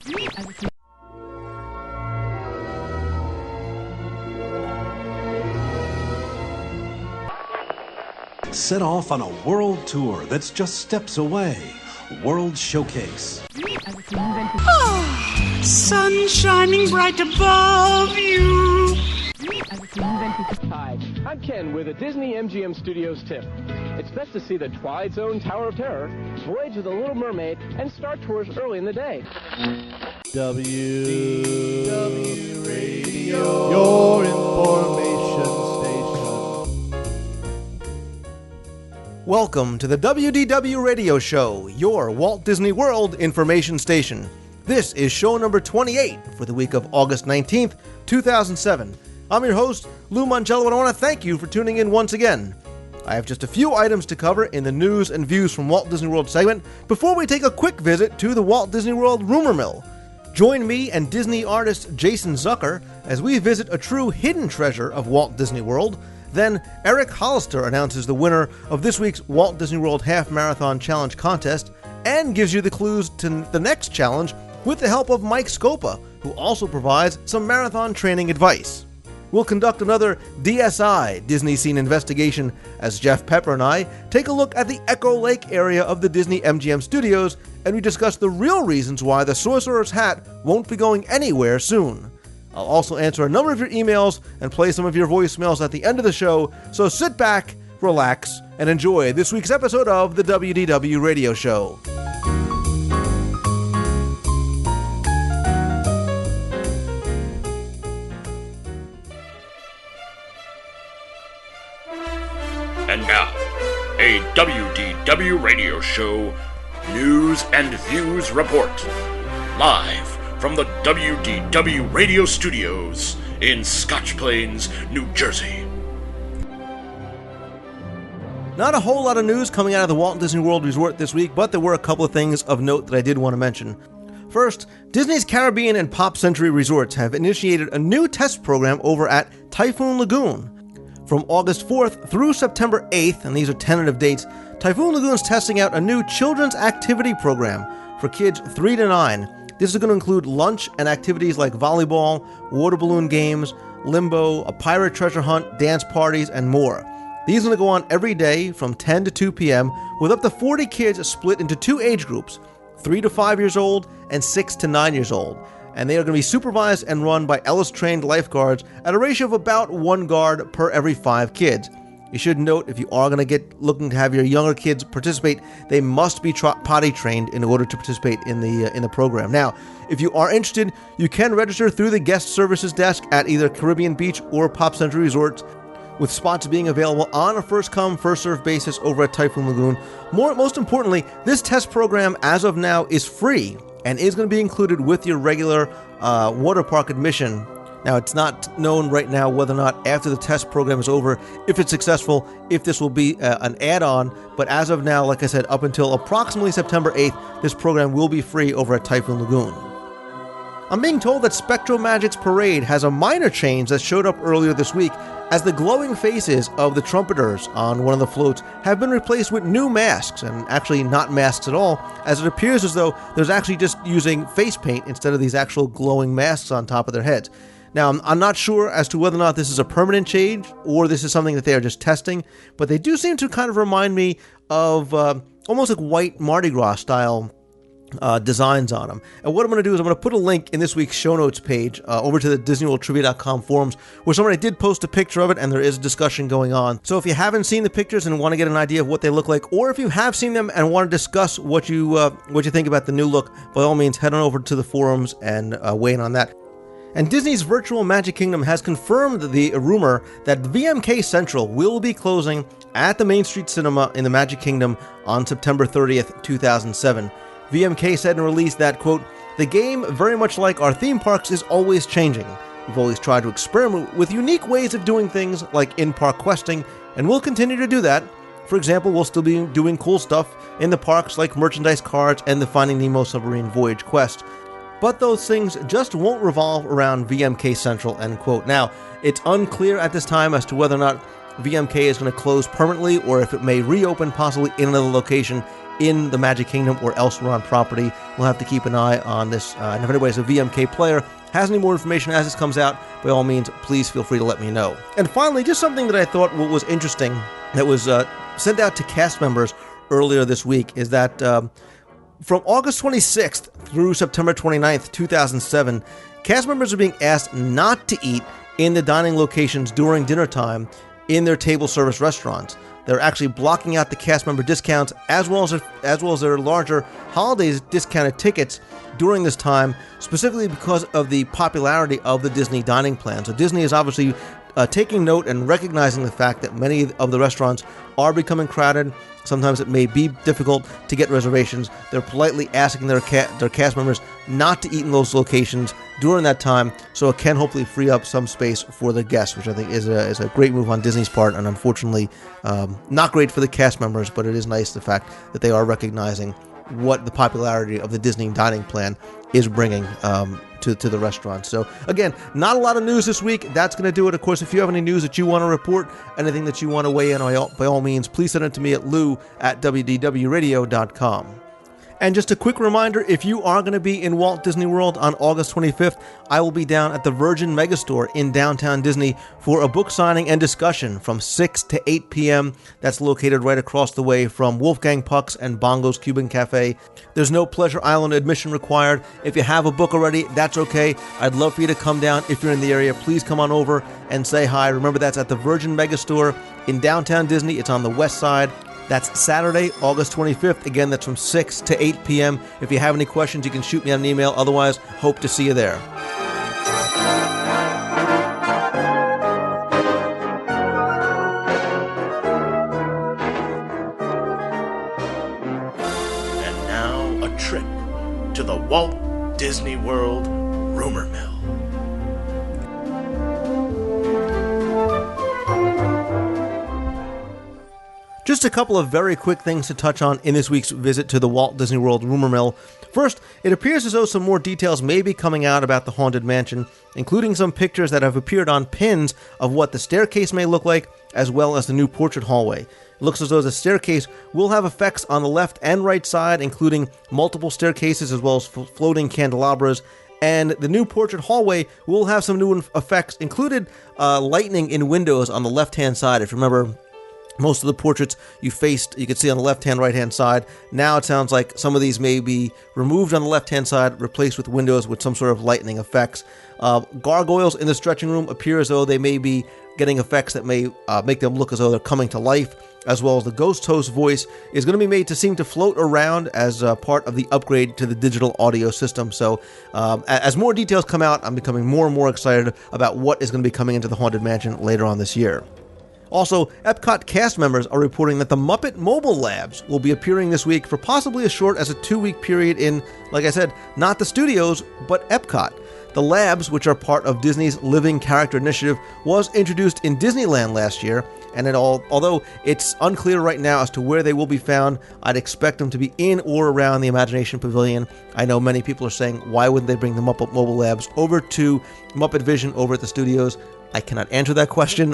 Set off on a world tour that's just steps away. World Showcase. Oh, sun shining bright above you. Hi, I'm Ken with a Disney MGM Studios tip. It's best to see the Twilight Zone Tower of Terror, Voyage of the Little Mermaid, and Star Tours early in the day. WDW Radio, your information station. Welcome to the WDW Radio Show, your Walt Disney World information station. This is show number 28 for the week of August 19th, 2007. I'm your host, Lou Mangello, and I want to thank you for tuning in once again. I have just a few items to cover in the news and views from Walt Disney World segment before we take a quick visit to the Walt Disney World rumor mill. Join me and Disney artist Jason Zucker as we visit a true hidden treasure of Walt Disney World. Then Eric Hollister announces the winner of this week's Walt Disney World Half Marathon Challenge contest and gives you the clues to the next challenge with the help of Mike Scopa, who also provides some marathon training advice. We'll conduct another DSI, Disney Scene Investigation, as Jeff Pepper and I take a look at the Echo Lake area of the Disney MGM Studios, and we discuss the real reasons why the Sorcerer's Hat won't be going anywhere soon. I'll also answer a number of your emails and play some of your voicemails at the end of the show, so sit back, relax, and enjoy this week's episode of the WDW Radio Show. And now, a WDW Radio Show News and Views Report. Live from the WDW Radio Studios in Scotch Plains, New Jersey. Not a whole lot of news coming out of the Walt Disney World Resort this week, but there were a couple of things of note that I did want to mention. First, Disney's Caribbean and Pop Century Resorts have initiated a new test program over at Typhoon Lagoon. From August 4th through September 8th, and these are tentative dates, Typhoon Lagoon is testing out a new children's activity program for kids 3 to 9. This is going to include lunch and activities like volleyball, water balloon games, limbo, a pirate treasure hunt, dance parties, and more. These are going to go on every day from 10 to 2 p.m. with up to 40 kids split into two age groups, 3 to 5 years old and 6 to 9 years old. And they are going to be supervised and run by Ellis-trained lifeguards at a ratio of about 1 guard per every 5 kids. You should note, if you are going to get looking to have your younger kids participate, they must be potty trained in order to participate in the program. Now, if you are interested, you can register through the guest services desk at either Caribbean Beach or Pop Century Resorts, with spots being available on a first-come, first-served basis over at Typhoon Lagoon. Most importantly, this test program, as of now, is free and is going to be included with your regular water park admission. Now, it's not known right now whether or not after the test program is over, if it's successful, if this will be an add-on, but as of now, like I said, up until approximately September 8th, this program will be free over at Typhoon Lagoon. I'm being told that SpectroMagic's parade has a minor change that showed up earlier this week, as the glowing faces of the trumpeters on one of the floats have been replaced with new masks, and actually not masks at all, as it appears as though there's actually just using face paint instead of these actual glowing masks on top of their heads. Now, I'm not sure as to whether or not this is a permanent change or this is something that they are just testing, but they do seem to kind of remind me of almost like white Mardi Gras style designs on them. And what I'm going to do is I'm going to put a link in this week's show notes page over to the DisneyWorldTrivia.com forums, where somebody did post a picture of it and there is a discussion going on. So if you haven't seen the pictures and want to get an idea of what they look like, or if you have seen them and want to discuss what you think about the new look, by all means head on over to the forums and weigh in on that. And Disney's Virtual Magic Kingdom has confirmed the rumor that VMK Central will be closing at the Main Street Cinema in the Magic Kingdom on September 30th, 2007. VMK said in a release that, quote, "The game, very much like our theme parks, is always changing. We've always tried to experiment with unique ways of doing things like in-park questing, and we'll continue to do that. For example, we'll still be doing cool stuff in the parks like merchandise cards and the Finding Nemo Submarine Voyage quest. But those things just won't revolve around VMK Central," end quote. Now, it's unclear at this time as to whether or not VMK is going to close permanently or if it may reopen possibly in another location in the Magic Kingdom or elsewhere on property. We'll have to keep an eye on this. And if anybody has a VMK player, has any more information as this comes out, by all means, please feel free to let me know. And finally, just something that I thought was interesting that was sent out to cast members earlier this week is that from August 26th through September 29th, 2007, cast members are being asked not to eat in the dining locations during dinner time in their table service restaurants. They're actually blocking out the cast member discounts as well as their larger holidays discounted tickets during this time, specifically because of the popularity of the Disney dining plan. So Disney is obviously taking note and recognizing the fact that many of the restaurants are becoming crowded. Sometimes it may be difficult to get reservations. They're politely asking their cast members not to eat in those locations during that time, so it can hopefully free up some space for the guests, which I think is a great move on Disney's part, and unfortunately not great for the cast members, but it is nice the fact that they are recognizing what the popularity of the Disney dining plan is bringing to the restaurants. So again, not a lot of news this week. That's going to do it. Of course, if you have any news that you want to report, anything that you want to weigh in on, by all means, please send it to me at lou@wdwradio.com. And just a quick reminder, if you are going to be in Walt Disney World on August 25th, I will be down at the Virgin Megastore in downtown Disney for a book signing and discussion from 6 to 8 p.m. That's located right across the way from Wolfgang Puck's and Bongo's Cuban Cafe. There's no Pleasure Island admission required. If you have a book already, that's okay. I'd love for you to come down. If you're in the area, please come on over and say hi. Remember, that's at the Virgin Megastore in downtown Disney. It's on the west side. That's Saturday, August 25th. Again, that's from 6 to 8 p.m. If you have any questions, you can shoot me an email. Otherwise, hope to see you there. And now, a trip to the Walt Disney World rumor mill. Just a couple of very quick things to touch on in this week's visit to the Walt Disney World rumor mill. First, it appears as though some more details may be coming out about the Haunted Mansion, including some pictures that have appeared on pins of what the staircase may look like, as well as the new portrait hallway. It looks as though the staircase will have effects on the left and right side, including multiple staircases as well as floating candelabras. And the new portrait hallway will have some new effects, included lightning in windows on the left-hand side. If you remember, most of the portraits you could see on the left-hand, right-hand side. Now it sounds like some of these may be removed on the left-hand side, replaced with windows with some sort of lightning effects. Gargoyles in the stretching room appear as though they may be getting effects that may make them look as though they're coming to life, as well as the ghost host voice is going to be made to seem to float around as part of the upgrade to the digital audio system. So as more details come out, I'm becoming more and more excited about what is going to be coming into the Haunted Mansion later on this year. Also, Epcot cast members are reporting that the Muppet Mobile Labs will be appearing this week for possibly as short as a 2-week period in, like I said, not the studios, but Epcot. The labs, which are part of Disney's Living Character Initiative, was introduced in Disneyland last year, and although it's unclear right now as to where they will be found, I'd expect them to be in or around the Imagination Pavilion. I know many people are saying, why wouldn't they bring the Muppet Mobile Labs over to Muppet Vision over at the studios? I cannot answer that question,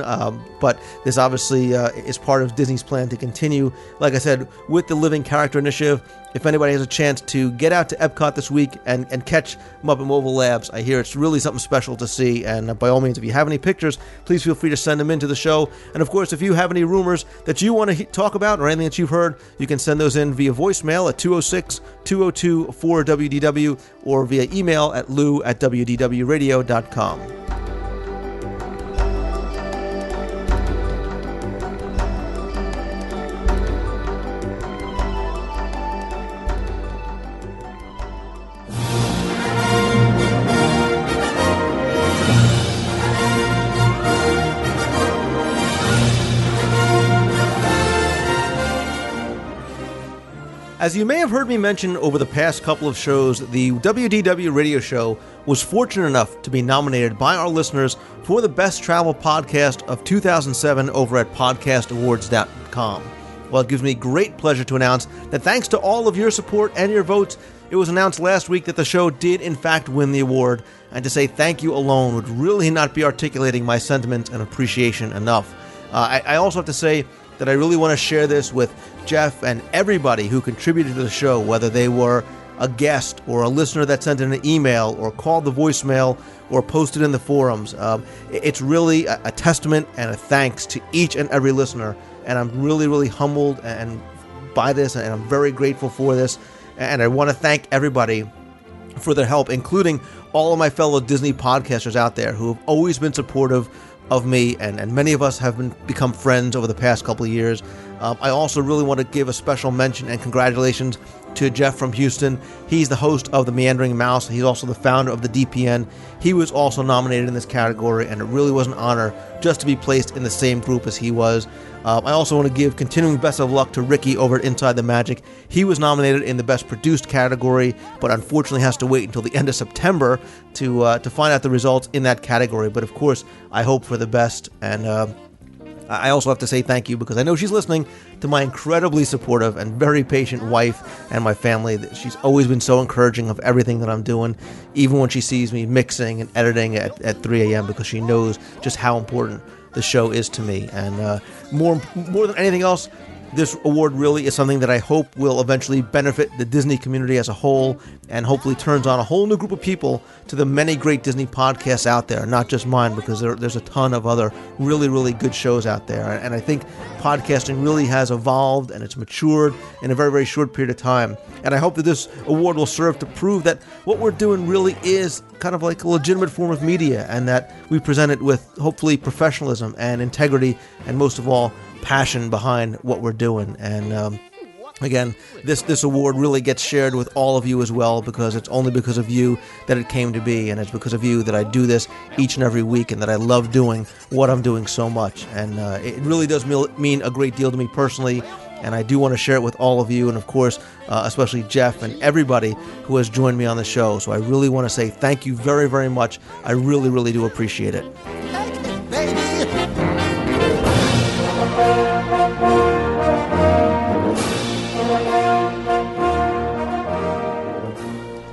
but this obviously is part of Disney's plan to continue, like I said, with the Living Character Initiative. If anybody has a chance to get out to Epcot this week and catch Muppet Mobile Labs, I hear it's really something special to see, and by all means, if you have any pictures, please feel free to send them into the show. And of course, if you have any rumors that you want to talk about or anything that you've heard, you can send those in via voicemail at 206-202-4WDW or via email at lou@wdwradio.com. As you may have heard me mention over the past couple of shows, the WDW radio show was fortunate enough to be nominated by our listeners for the Best Travel Podcast of 2007 over at podcastawards.com. Well, it gives me great pleasure to announce that thanks to all of your support and your votes, it was announced last week that the show did in fact win the award, and to say thank you alone would really not be articulating my sentiments and appreciation enough. I also have to say that I really want to share this with Jeff, and everybody who contributed to the show, whether they were a guest or a listener that sent in an email or called the voicemail or posted in the forums. It's really a testament and a thanks to each and every listener, and I'm really, really humbled and by this, and I'm very grateful for this, and I want to thank everybody for their help, including all of my fellow Disney podcasters out there who have always been supportive of me, and many of us have become friends over the past couple of years. I also really want to give a special mention and congratulations to Jeff from Houston. He's the host of The Meandering Mouse. He's also the founder of the DPN. He was also nominated in this category, and it really was an honor just to be placed in the same group as he was. I also want to give continuing best of luck to Ricky over at Inside the Magic. He was nominated in the Best Produced category, but unfortunately has to wait until the end of September to find out the results in that category. But of course, I hope for the best, and I also have to say thank you, because I know she's listening, to my incredibly supportive and very patient wife and my family. She's always been so encouraging of everything that I'm doing, even when she sees me mixing and editing at 3 a.m., because she knows just how important the show is to me. And more than anything else, this award really is something that I hope will eventually benefit the Disney community as a whole, and hopefully turns on a whole new group of people to the many great Disney podcasts out there, not just mine, because there's a ton of other really, really good shows out there. And I think podcasting really has evolved and it's matured in a very, very short period of time. And I hope that this award will serve to prove that what we're doing really is kind of like a legitimate form of media, and that we present it with hopefully professionalism and integrity, and most of all, passion behind what we're doing. And again, this award really gets shared with all of you as well, because it's only because of you that it came to be, and it's because of you that I do this each and every week, and that I love doing what I'm doing so much. And it really does mean a great deal to me personally, and I do want to share it with all of you, and of course, especially Jeff and everybody who has joined me on the show. So I really want to say thank you very, very much. I really, really do appreciate it.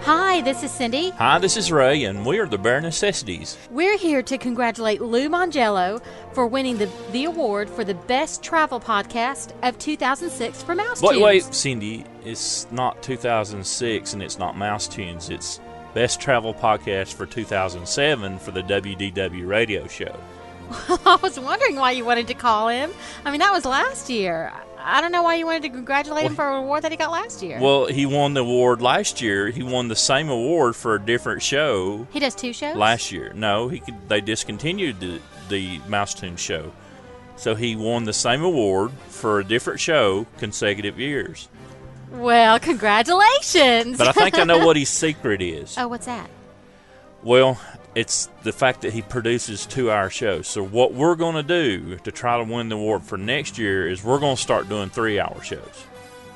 Hi, this is Cindy. Hi, this is Ray, and we are the Bare Necessities. We're here to congratulate Lou Mongello for winning the award for the Best Travel Podcast of 2006 for Mouse Tunes. Wait, Cindy, it's not 2006 and it's not Mouse Tunes. It's Best Travel Podcast for 2007 for the WDW radio show. I was wondering why you wanted to call him. I mean, that was last year. I don't know why you wanted to congratulate him for an award that he got last year. Well, he won the award last year. He won the same award for a different show. He does two shows? Last year. No, they discontinued the Mouse Tunes show. So he won the same award for a different show consecutive years. Well, congratulations. But I think I know what his secret is. Oh, what's that? Well, it's the fact that he produces 2-hour shows. So what we're going to do to try to win the award for next year is we're going to start doing 3-hour shows.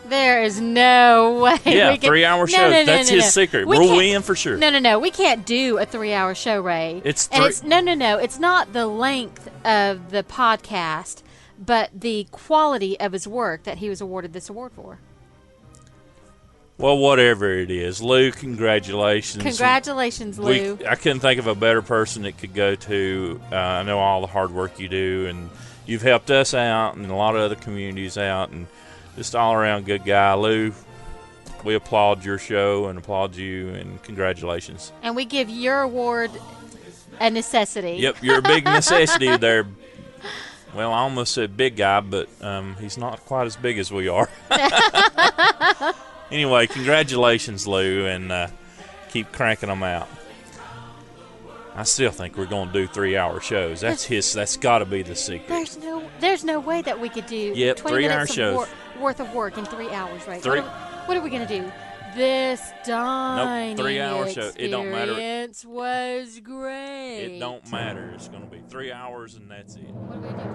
There is no way. Yeah, we can... 3-hour shows. That's his secret. We'll win for sure. No. We can't do a 3-hour show, Ray. It's no. It's not the length of the podcast, but the quality of his work that he was awarded this award for. Well, whatever it is, Lou, congratulations. Congratulations, Lou. I couldn't think of a better person it could go to. I know all the hard work you do, and you've helped us out and a lot of other communities out, and just all-around good guy. Lou, we applaud your show and applaud you, and congratulations. And we give your award a necessity. Yep, you're a big necessity there. Well, I almost said big guy, but he's not quite as big as we are. Anyway, congratulations, Lou, and keep cranking them out. I still think we're going to do 3-hour shows. That's got to be the secret. There's no way that we could do 20 minutes worth of work in 3 hours, right? What are we going to do? This dining 3-hour show. It don't matter. Experience was great. It don't matter. It's going to be 3 hours, and that's it. What are we going to do?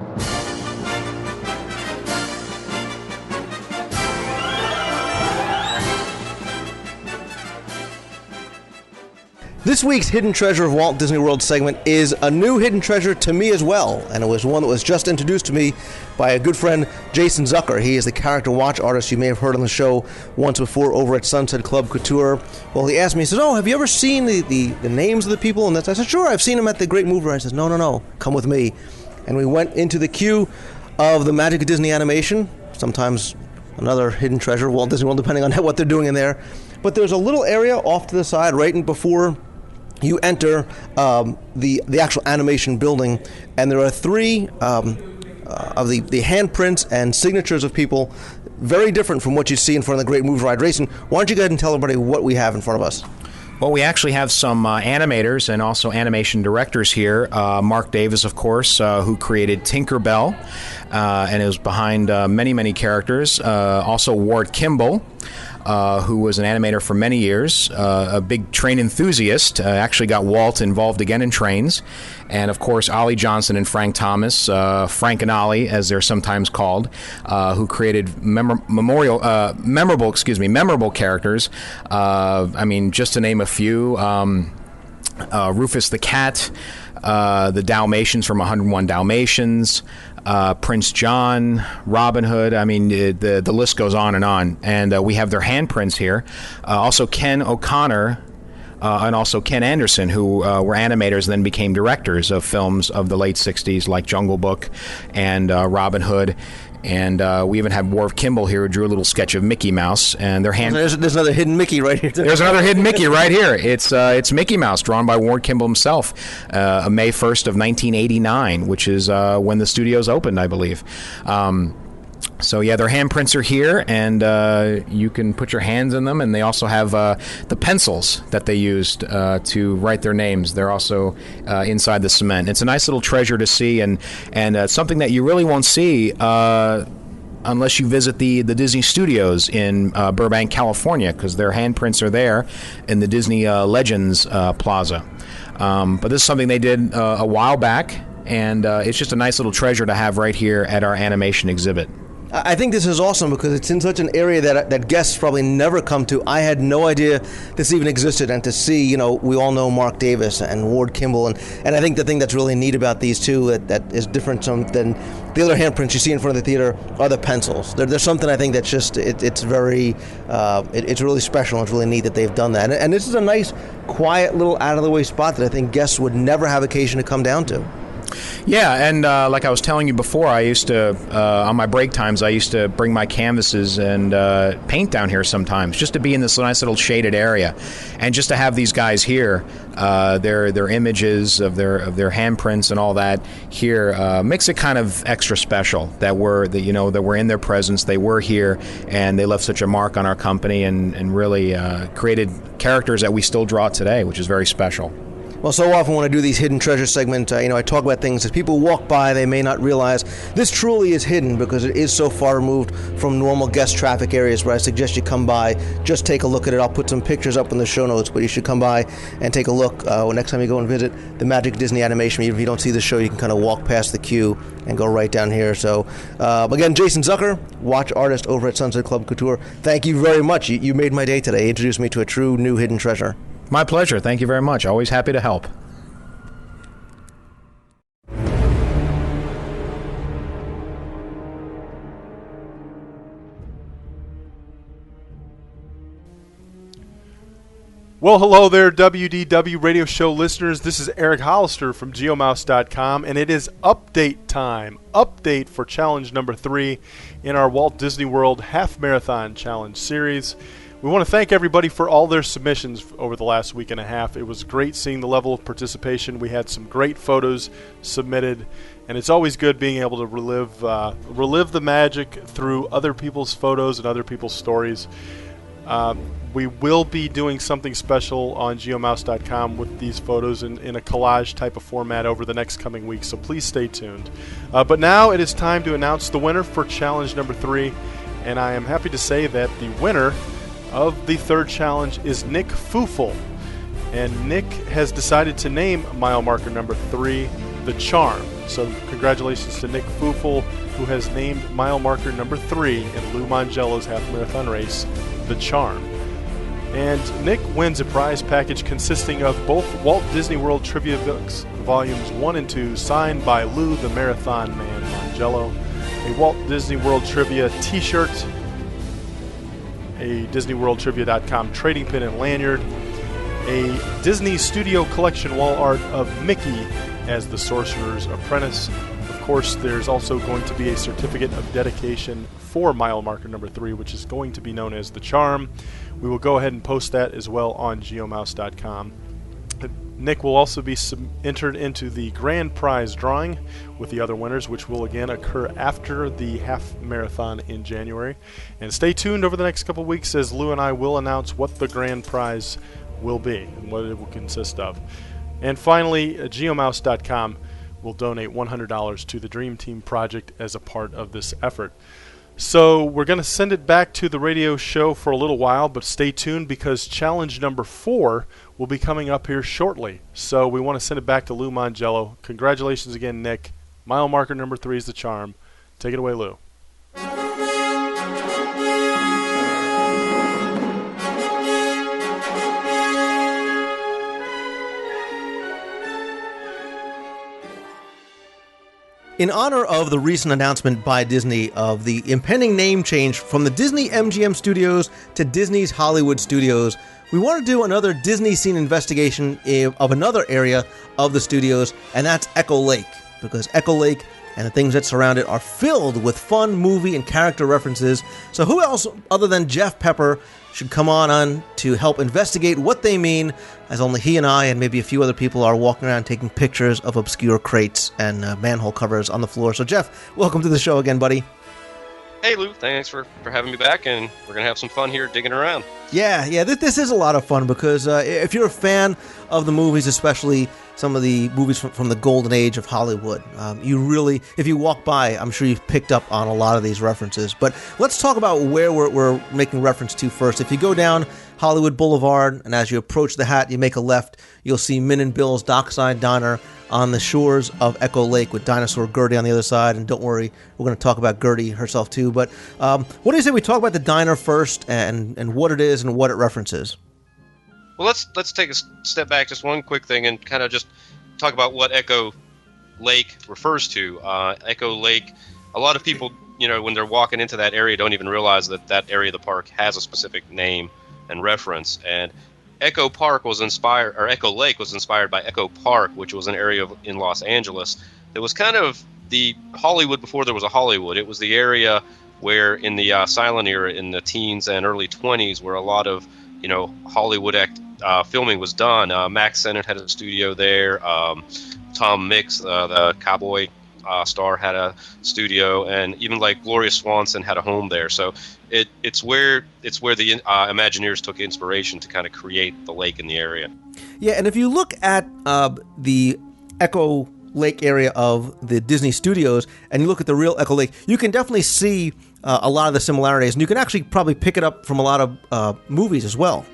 This week's Hidden Treasure of Walt Disney World segment is a new hidden treasure to me as well, and it was one that was just introduced to me by a good friend, Jason Zucker. He is the character watch artist you may have heard on the show once before over at Sunset Club Couture. Well, he asked me, he says, have you ever seen the names of the people? And I said, sure, I've seen them at the Great Mover. I said, no, come with me. And we went into the queue of the Magic of Disney Animation, sometimes another hidden treasure, Walt Disney World, depending on what they're doing in there. But there's a little area off to the side, right and before you enter the actual animation building, and there are three of the handprints and signatures of people, very different from what you see in front of the Great Moves Ride Racing. Why don't you go ahead and tell everybody what we have in front of us? Well, we actually have some animators and also animation directors here. Mark Davis, of course, who created Tinker Bell, and is behind many, many characters. Also Ward Kimball, who was an animator for many years, a big train enthusiast, actually got Walt involved again in trains. And, of course, Ollie Johnson and Frank Thomas, Frank and Ollie, as they're sometimes called, who created memorable characters. I mean, just to name a few, Rufus the Cat, the Dalmatians from 101 Dalmatians, Prince John, Robin Hood. I mean, the list goes on. And we have their handprints here. Also, Ken O'Connor and also Ken Anderson, who were animators and then became directors of films of the late 60s like Jungle Book and Robin Hood. And we even had Ward Kimball here, who drew a little sketch of Mickey Mouse. And their hand. There's another hidden Mickey right here. There's another hidden Mickey right here. It's Mickey Mouse, drawn by Ward Kimball himself, May 1st of 1989, which is when the studios opened, I believe. So, yeah, their handprints are here, and you can put your hands in them, and they also have the pencils that they used to write their names. They're also inside the cement. It's a nice little treasure to see, and something that you really won't see unless you visit the Disney Studios in Burbank, California, because their handprints are there in the Disney Legends Plaza. But this is something they did a while back, and it's just a nice little treasure to have right here at our animation exhibit. I think this is awesome because it's in such an area that guests probably never come to. I had no idea this even existed, and to see, we all know Mark Davis and Ward Kimball, and I think the thing that's really neat about these two that is different than the other handprints you see in front of the theater are the pencils. There's something I think that's just it's very it's really special. It's really neat that they've done that, and this is a nice, quiet little out of the way spot that I think guests would never have occasion to come down to. Yeah, and like I was telling you before, I used to, on my break times, I used to bring my canvases and paint down here sometimes, just to be in this nice little shaded area, and just to have these guys here, their images of their handprints and all that here makes it kind of extra special that we're in their presence. They were here, and they left such a mark on our company, and really created characters that we still draw today, which is very special. Well, so often when I do these hidden treasure segment, I talk about things that people walk by, they may not realize. This truly is hidden because it is so far removed from normal guest traffic areas, where I suggest you come by, just take a look at it. I'll put some pictures up in the show notes, but you should come by and take a look next time you go and visit the Magic Disney Animation. Even if you don't see the show, you can kind of walk past the queue and go right down here. So, again, Jason Zucker, watch artist over at Sunset Club Couture. Thank you very much. You made my day today. You introduced me to a true new hidden treasure. My pleasure. Thank you very much. Always happy to help. Well, hello there, WDW radio show listeners. This is Eric Hollister from geomouse.com, and it is update time. Update for challenge number 3 in our Walt Disney World Half Marathon Challenge series. We want to thank everybody for all their submissions over the last week and a half. It was great seeing the level of participation. We had some great photos submitted, and it's always good being able to relive the magic through other people's photos and other people's stories. We will be doing something special on geomouse.com with these photos in a collage type of format over the next coming weeks, so please stay tuned. But now it is time to announce the winner for challenge number 3, and I am happy to say that the winner of the third challenge is Nick Fufel, and Nick has decided to name mile marker number 3 the Charm. So congratulations to Nick Fufel, who has named mile marker number 3 in Lou Mongello's half marathon race the Charm. And Nick wins a prize package consisting of both Walt Disney World Trivia books, volumes 1 and 2, signed by Lou the Marathon Man Mongello, a Walt Disney World Trivia t-shirt, a DisneyWorldTrivia.com trading pin and lanyard, a Disney Studio Collection wall art of Mickey as the Sorcerer's Apprentice, of course, there's also going to be a certificate of dedication for mile marker number 3, which is going to be known as the Charm. We will go ahead and post that as well on geomouse.com. Nick will also be entered into the grand prize drawing with the other winners, which will again occur after the half marathon in January. And stay tuned over the next couple weeks as Lou and I will announce what the grand prize will be and what it will consist of. And finally, geomouse.com will donate $100 to the Dream Team project as a part of this effort. So we're going to send it back to the radio show for a little while, but stay tuned because challenge number 4 will be coming up here shortly. So we want to send it back to Lou Mongello. Congratulations again, Nick. Mile marker number 3 is the Charm. Take it away, Lou. In honor of the recent announcement by Disney of the impending name change from the Disney MGM Studios to Disney's Hollywood Studios, we want to do another Disney scene investigation of another area of the studios, and that's Echo Lake, because Echo Lake and the things that surround it are filled with fun movie and character references. So who else other than Jeff Pepper should come on to help investigate what they mean, as only he and I and maybe a few other people are walking around taking pictures of obscure crates and manhole covers on the floor. So Jeff, welcome to the show again, buddy. Hey Lou, thanks for having me back, and we're going to have some fun here digging around. Yeah, this is a lot of fun because if you're a fan of the movies, especially some of the movies from the golden age of Hollywood, you really, if you walk by, I'm sure you've picked up on a lot of these references. But let's talk about where we're making reference to first. If you go down Hollywood Boulevard, and as you approach the hat, you make a left, you'll see Min and Bill's Dockside Diner on the shores of Echo Lake with Dinosaur Gertie on the other side. And don't worry, we're going to talk about Gertie herself too. But what do you say we talk about the diner first and what it is and what it references? Well, let's take a step back, just one quick thing, and kind of just talk about what Echo Lake refers to. Echo Lake, a lot of people, when they're walking into that area, don't even realize that area of the park has a specific name and reference. And Echo Lake was inspired by Echo Park, which was an area in Los Angeles that was kind of the Hollywood before there was a Hollywood. It was the area where in the silent era, in the teens and early 20s, where a lot of Hollywood filming was done. Max Sennett had a studio there. Tom Mix, the cowboy star, had a studio, and even like Gloria Swanson had a home there. So it's where the Imagineers took inspiration to kind of create the lake in the area. Yeah, and if you look at the Echo Lake area of the Disney Studios, and you look at the real Echo Lake, you can definitely see a lot of the similarities, and you can actually probably pick it up from a lot of movies as well.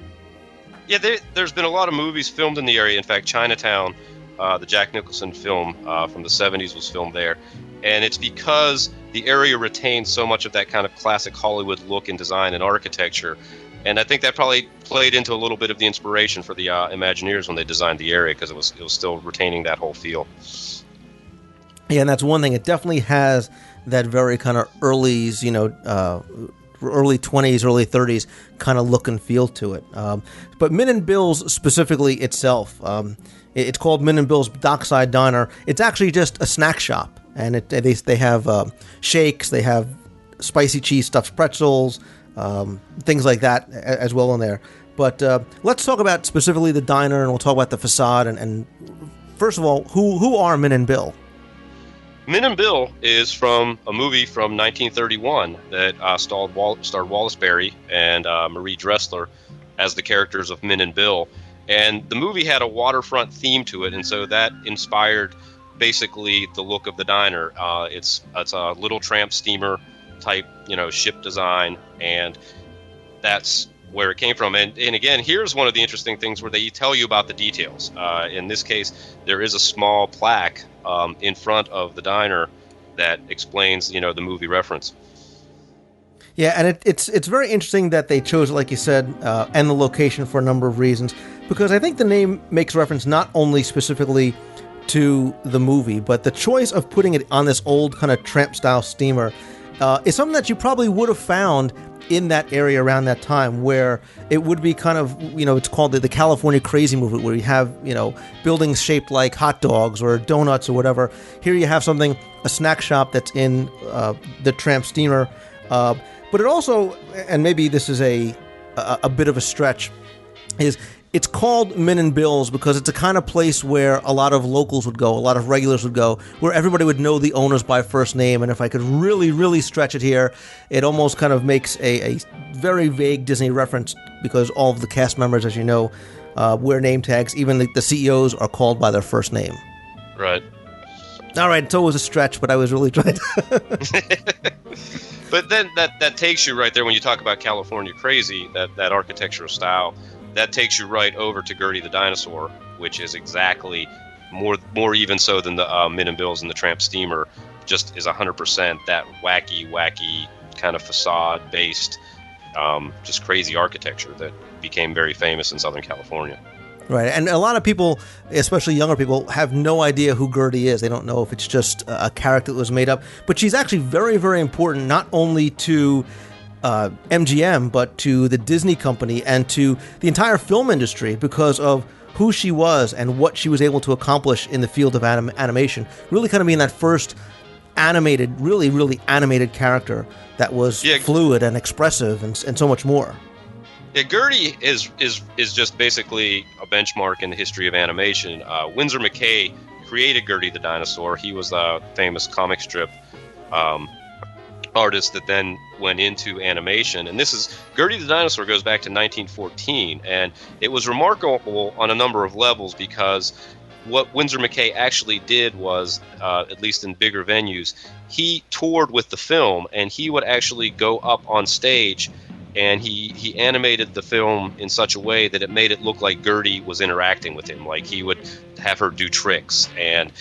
Yeah, there's been a lot of movies filmed in the area. In fact, Chinatown, the Jack Nicholson film from the 70s, was filmed there. And it's because the area retains so much of that kind of classic Hollywood look and design and architecture. And I think that probably played into a little bit of the inspiration for the Imagineers when they designed the area, because it was still retaining that whole feel. Yeah, and that's one thing. It definitely has that very kind of early 20s, early 30s kind of look and feel to it. But Min and Bill's specifically itself, it's called Min and Bill's Dockside Diner. It's actually just a snack shop, and they have shakes, they have spicy cheese stuffed pretzels, things like that as well in there. But let's talk about specifically the diner, and we'll talk about the facade. And first of all, who are Min and Bill? Min and Bill is from a movie from 1931 that starred Wallace Beery and Marie Dressler as the characters of Min and Bill. And the movie had a waterfront theme to it, and so that inspired basically the look of the diner. It's a little tramp steamer type, ship design, and that's where it came from. And again, here's one of the interesting things where they tell you about the details. In this case, there is a small plaque in front of the diner that explains, the movie reference. Yeah, and it's very interesting that they chose, like you said, and the location for a number of reasons, because I think the name makes reference not only specifically to the movie, but the choice of putting it on this old kind of tramp-style steamer is something that you probably would have found in that area around that time, where it would be kind of, it's called the California Crazy movement, where you have, buildings shaped like hot dogs or donuts or whatever. Here you have a snack shop that's in the tramp steamer. But it also, and maybe this is a bit of a stretch, it's called Min and Bill's because it's a kind of place where a lot of locals would go, a lot of regulars would go, where everybody would know the owners by first name. And if I could really, really stretch it here, it almost kind of makes a very vague Disney reference, because all of the cast members, as you know, wear name tags. Even the CEOs are called by their first name. Right. All right, so it was a stretch, but I was really trying to... But then that takes you right there when you talk about California Crazy, that architectural style. That takes you right over to Gertie the Dinosaur, which is exactly more even so than the Min and Bill's and the Tramp Steamer. Just is 100% that wacky kind of facade-based, just crazy architecture that became very famous in Southern California. Right, and a lot of people, especially younger people, have no idea who Gertie is. They don't know if it's just a character that was made up. But she's actually very, very important, not only to MGM, but to the Disney company and to the entire film industry, because of who she was and what she was able to accomplish in the field of animation. Really kind of being that first animated, really, really animated character that was fluid and expressive and so much more. Yeah, Gertie is just basically a benchmark in the history of animation. Winsor McCay created Gertie the Dinosaur. He was a famous comic strip artist that then went into animation. And Gertie the Dinosaur goes back to 1914, and it was remarkable on a number of levels, because what Winsor McCay actually did was, at least in bigger venues, he toured with the film, and he would actually go up on stage, and he animated the film in such a way that it made it look like Gertie was interacting with him. Like, he would have her do tricks, and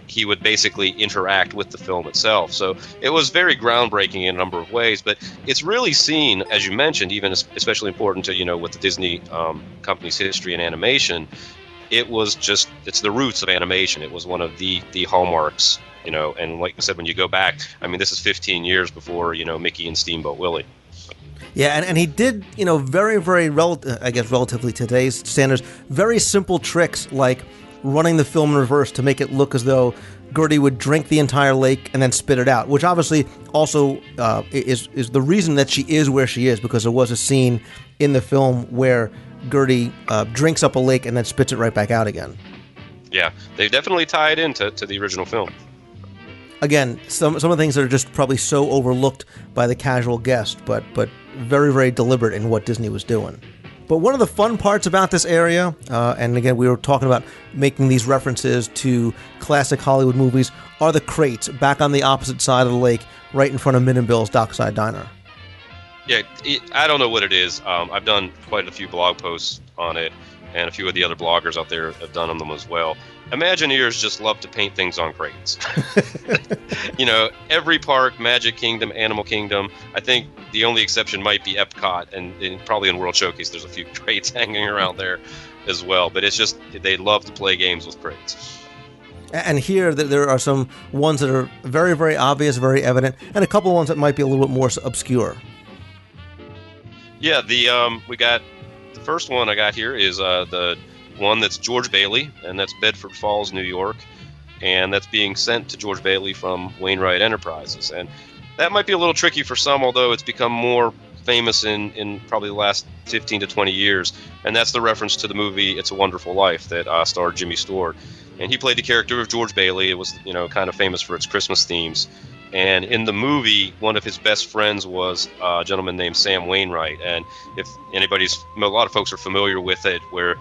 he would basically interact with the film itself. So it was very groundbreaking in a number of ways, but it's really seen, as you mentioned, even especially important to, with the Disney company's history in animation, it's the roots of animation. It was one of the hallmarks, and like I said, when you go back, I mean, this is 15 years before, Mickey and Steamboat Willie. Yeah, and he did, very, very, relatively to today's standards, very simple tricks like running the film in reverse to make it look as though Gertie would drink the entire lake and then spit it out, which obviously also is the reason that she is where she is, because there was a scene in the film where Gertie drinks up a lake and then spits it right back out again. Yeah, they definitely tie it into the original film. Again, some of the things that are just probably so overlooked by the casual guest, but very, very deliberate in what Disney was doing. But one of the fun parts about this area, and again, we were talking about making these references to classic Hollywood movies, are the crates back on the opposite side of the lake, right in front of Min and Bill's Dockside Diner. Yeah, I don't know what it is. I've done quite a few blog posts on it, and a few of the other bloggers out there have done them as well. Imagineers just love to paint things on crates. Every park, Magic Kingdom, Animal Kingdom, I think the only exception might be Epcot, and probably in World Showcase there's a few crates hanging around there as well. But it's just, they love to play games with crates. And here there are some ones that are very, very obvious, very evident, and a couple ones that might be a little bit more obscure. Yeah, we got the first one I got here is the one that's George Bailey, and that's Bedford Falls, New York, and that's being sent to George Bailey from Wainwright Enterprises. And that might be a little tricky for some, although it's become more famous in probably the last 15 to 20 years, and that's the reference to the movie It's a Wonderful Life that starred Jimmy Stewart. And he played the character of George Bailey. It was, kind of famous for its Christmas themes. And in the movie, one of his best friends was a gentleman named Sam Wainwright. And if a lot of folks are familiar with it, where,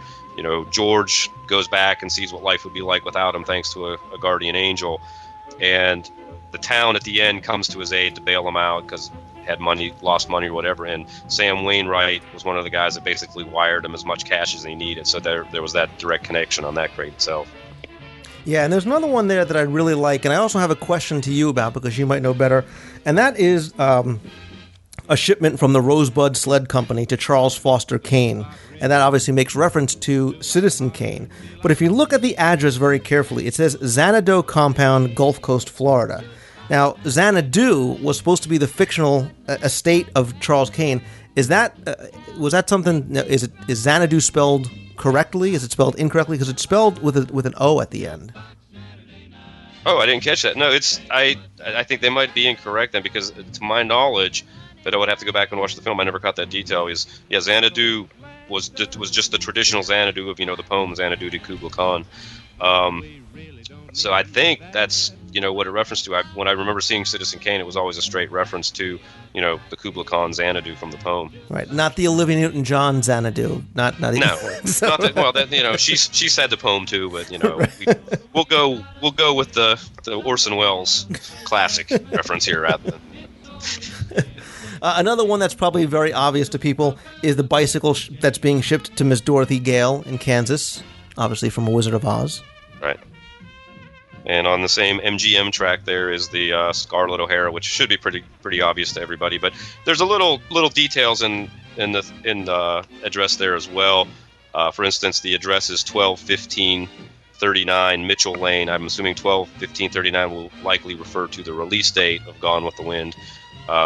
George goes back and sees what life would be like without him, thanks to a guardian angel. And the town at the end comes to his aid to bail him out because had lost money or whatever. And Sam Wainwright was one of the guys that basically wired him as much cash as he needed. So there was that direct connection on that crate itself. Yeah, and there's another one there that I really like, and I also have a question to you about because you might know better, and that is a shipment from the Rosebud Sled Company to Charles Foster Kane, and that obviously makes reference to Citizen Kane. But if you look at the address very carefully, it says Xanadu Compound, Gulf Coast, Florida. Now, Xanadu was supposed to be the fictional estate of Charles Kane. Is that was that something? Is Xanadu spelled correctly? Is it spelled incorrectly? Because it's spelled with an O at the end. Oh, I didn't catch that. No, it's I think they might be incorrect then, because to my knowledge, but I would have to go back and watch the film. I never caught that detail. Xanadu was just the traditional Xanadu of the poem Xanadu to Kubla Khan. So I think that's what it referenced to. When I remember seeing Citizen Kane, it was always a straight reference to the Kubla Khan Xanadu from the poem. Right, not the Olivia Newton-John Xanadu. Not even. No, not that. Well, that she said the poem too, but right. we'll go with the Orson Welles classic reference here rather than. Another one that's probably very obvious to people is the bicycle that's being shipped to Miss Dorothy Gale in Kansas, obviously from A Wizard of Oz. Right. And on the same MGM track, there is the Scarlett O'Hara, which should be pretty obvious to everybody. But there's a little details in the address there as well. For instance, the address is 12-15-39 Mitchell Lane. I'm assuming 12-15-39 will likely refer to the release date of Gone with the Wind.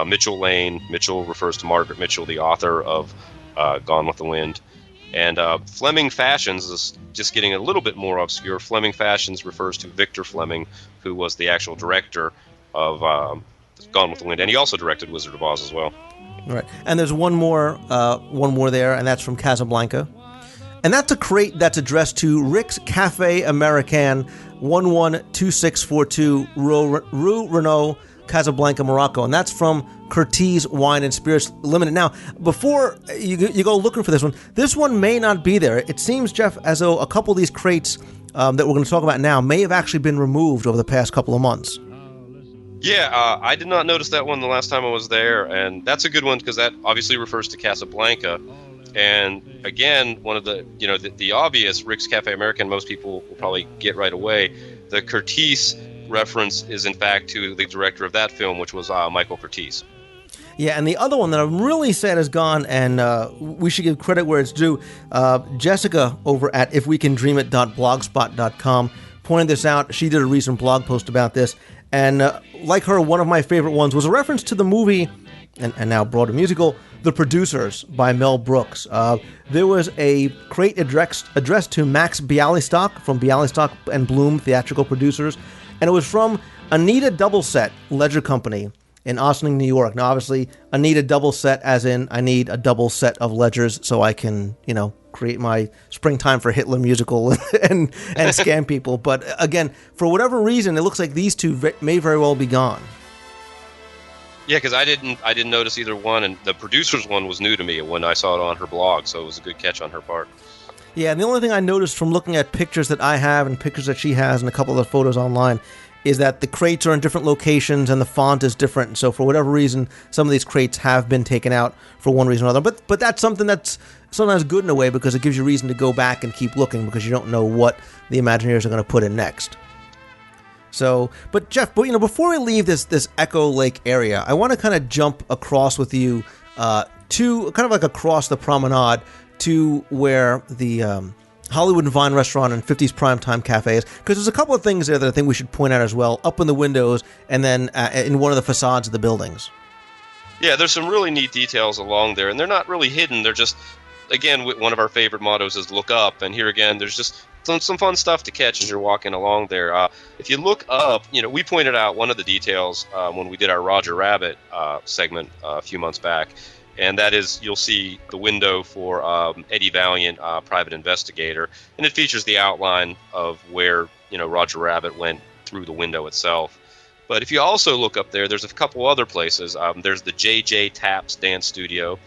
Mitchell Lane. Mitchell refers to Margaret Mitchell, the author of Gone with the Wind. And Fleming Fashions is just getting a little bit more obscure. Fleming Fashions refers to Victor Fleming, who was the actual director of Gone with the Wind, and he also directed Wizard of Oz as well. Right, and there's one more there, and that's from Casablanca, and that's a crate that's addressed to Rick's Cafe Americain, 112642 Rue Renault, Casablanca, Morocco, and that's from Curtiz Wine and Spirits Limited. Now, before you go looking for this one may not be there. It seems, Jeff, as though a couple of these crates that we're going to talk about now may have actually been removed over the past couple of months. Yeah, I did not notice that one the last time I was there, and that's a good one because that obviously refers to Casablanca. And again, one of the obvious Rick's Cafe American, most people will probably get right away. The Curtiz reference is in fact to the director of that film, which was Michael Curtiz. Yeah, and the other one that I'm really sad is gone, and we should give credit where it's due. Jessica over at ifwecandreamit.blogspot.com pointed this out. She did a recent blog post about this, and like her, one of my favorite ones was a reference to the movie, and now broader musical, The Producers by Mel Brooks. There was a crate addressed to Max Bialystock from Bialystock and Bloom Theatrical Producers, and it was from Anita Doubleset Ledger Company in Ossining, New York. Now, obviously, Anita Doubleset as in I need a double set of ledgers so I can, create my Springtime for Hitler musical and scam people. But again, for whatever reason, it looks like these two may very well be gone. Yeah, because I didn't notice either one, and the Producers one was new to me when I saw it on her blog, so it was a good catch on her part. Yeah, and the only thing I noticed from looking at pictures that I have and pictures that she has and a couple of the photos online is that the crates are in different locations and the font is different. And so for whatever reason, some of these crates have been taken out for one reason or another. But that's something that's sometimes good in a way because it gives you reason to go back and keep looking because you don't know what the Imagineers are going to put in next. So, but Jeff, before we leave this Echo Lake area, I want to kind of jump across with you to kind of like across the promenade to where the Hollywood and Vine restaurant and 50s Primetime Cafe is, because there's a couple of things there that I think we should point out as well, up in the windows and then in one of the facades of the buildings. Yeah, there's some really neat details along there, and they're not really hidden. They're just, again, one of our favorite mottos is look up, and here again, there's just some fun stuff to catch as you're walking along there. If you look up, we pointed out one of the details when we did our Roger Rabbit segment a few months back, and that is you'll see the window for Eddie Valiant, private investigator, and it features the outline of where Roger Rabbit went through the window itself. But if you also look up there, there's a couple other places. There's the JJ Taps Dance Studio,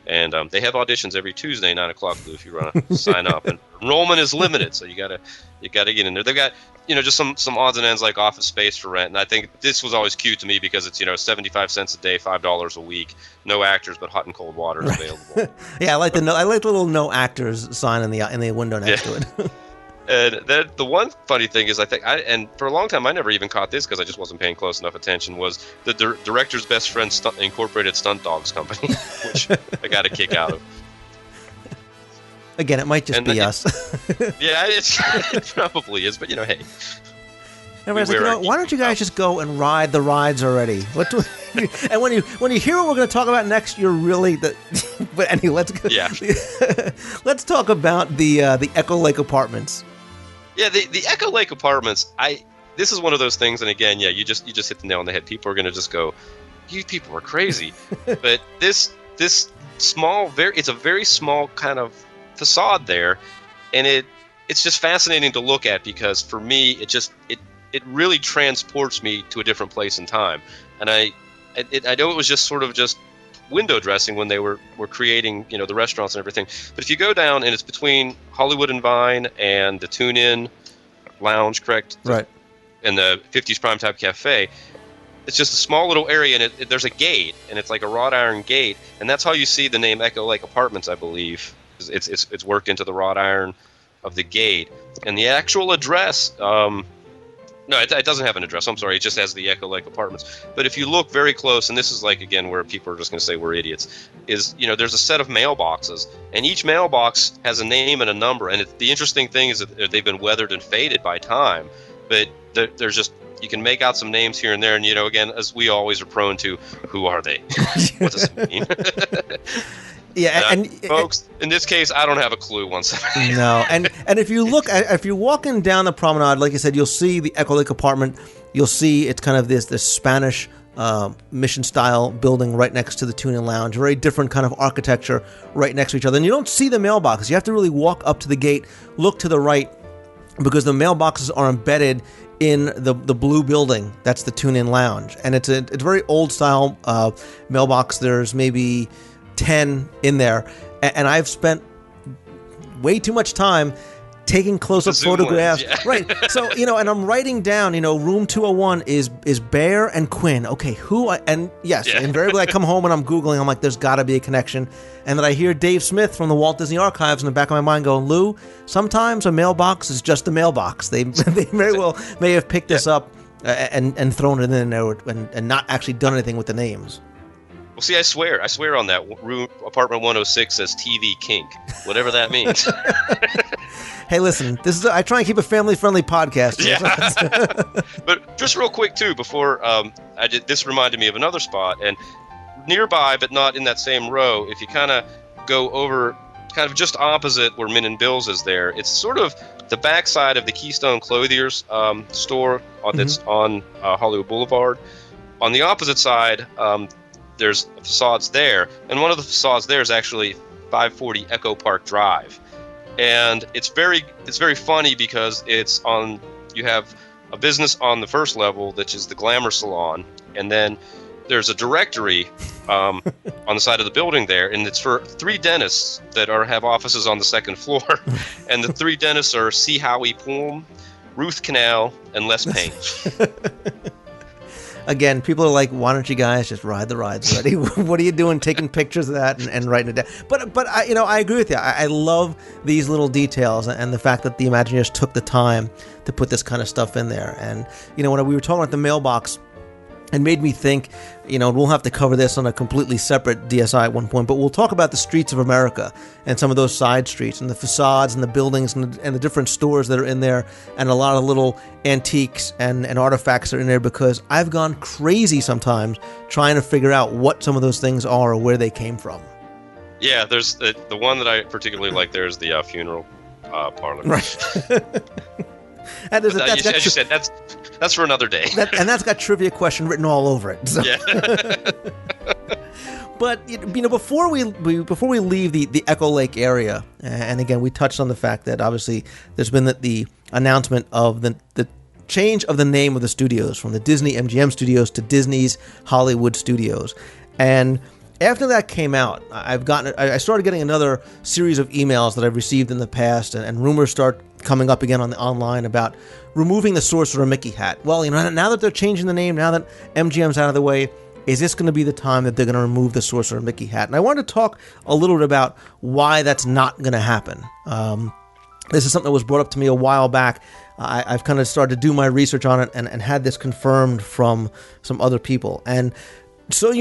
and they have auditions every Tuesday, 9 o'clock, if you want to sign up. And enrollment is limited, so you gotta get in there. They've got just some odds and ends like Office Space for rent, and I think this was always cute to me because it's 75 cents a day, $5 a week, no actors, but hot and cold water is available. Yeah, I like the little no actors sign in the window next to it. And then the one funny thing is, and for a long time I never even caught this because I just wasn't paying close enough attention, was the director's best friend Incorporated Stunt Dogs Company, which I got a kick out of. Again, it might just be us. Yeah, it probably is, but hey. Everybody's like, why don't you guys just go and ride the rides already? And when you hear what we're going to talk about next, you're really But anyway, let's talk about the Echo Lake Apartments. Yeah, the Echo Lake Apartments. This is one of those things, and again, you just hit the nail on the head. People are going to just go, "You people are crazy." But this small, it's a very small kind of facade there, and it's just fascinating to look at because for me, it really transports me to a different place in time. And I know it was just sort of just window dressing when they were creating, the restaurants and everything. But if you go down, and it's between Hollywood and Vine and the Tune-In Lounge, correct? Right. And the 50s Primetime Cafe, it's just a small little area, and there's a gate, and it's like a wrought iron gate, and that's how you see the name Echo Lake Apartments, I believe. It's worked into the wrought iron of the gate. And the actual address, no, it doesn't have an address. I'm sorry. It just has the Echo Lake Apartments. But if you look very close, and this is like, again, where people are just going to say we're idiots, is, there's a set of mailboxes, and each mailbox has a name and a number. And the interesting thing is that they've been weathered and faded by time. But there's just, you can make out some names here and there. And, again, as we always are prone to, who are they? What does it mean? Yeah, and folks, in this case, I don't have a clue. No, and if you look, if you're walking down the promenade, like I said, you'll see the Echo Lake Apartment. You'll see it's kind of this Spanish mission-style building right next to the Tune-In Lounge. Very different kind of architecture right next to each other. And you don't see the mailboxes. You have to really walk up to the gate, look to the right, because the mailboxes are embedded in the blue building. That's the Tune-In Lounge, and it's a very old-style mailbox. There's maybe 10 in there, and I've spent way too much time taking close-up photographs. Yeah. Right. So, and I'm writing down, room 201 is Bear and Quinn. Okay, invariably I come home and I'm Googling. I'm like, there's got to be a connection. And then I hear Dave Smith from the Walt Disney Archives in the back of my mind going, Lou, sometimes a mailbox is just a mailbox. They very well may have picked this up and thrown it in there and not actually done anything with the names. Well, see, I swear on that. Room apartment 106 says TV Kink, whatever that means. Hey, listen, I try and keep a family-friendly podcast. Yeah. But just real quick, too, before this reminded me of another spot, and nearby, but not in that same row, if you kind of go over, kind of just opposite where Min and Bill's is there, it's sort of the backside of the Keystone Clothier's store that's on Hollywood Boulevard. On the opposite side, there's facades there, and one of the facades there is actually 540 Echo Park Drive, and it's very funny because you have a business on the first level, which is the Glamour Salon, and then there's a directory on the side of the building there, and it's for 3 dentists that have offices on the second floor, and the 3 dentists are C. Howie Poom, Ruth Canal, and Les Payne. Again, people are like, why don't you guys just ride the rides already? What are you doing taking pictures of that and writing it down? But I agree with you. I love these little details and the fact that the Imagineers took the time to put this kind of stuff in there. And, when we were talking about the mailbox, it made me think, we'll have to cover this on a completely separate DSI at one point, but we'll talk about the streets of America and some of those side streets and the facades and the buildings and the different stores that are in there and a lot of little antiques and artifacts are in there, because I've gone crazy sometimes trying to figure out what some of those things are or where they came from. Yeah, there's the one that I particularly like. There's the funeral parlor. Right. And there's as you said, that's for another day. And that's got trivia question written all over it. So. Yeah. But before we leave the Echo Lake area, and again we touched on the fact that obviously there's been the announcement of the change of the name of the studios from the Disney MGM Studios to Disney's Hollywood Studios, and after that came out, I started getting another series of emails that I've received in the past, and rumors start coming up again on the online about removing the Sorcerer Mickey hat. Well, now that they're changing the name, now that MGM's out of the way, is this going to be the time that they're going to remove the Sorcerer Mickey hat? And I wanted to talk a little bit about why that's not going to happen. This is something that was brought up to me a while back. I've kind of started to do my research on it and had this confirmed from some other people. And so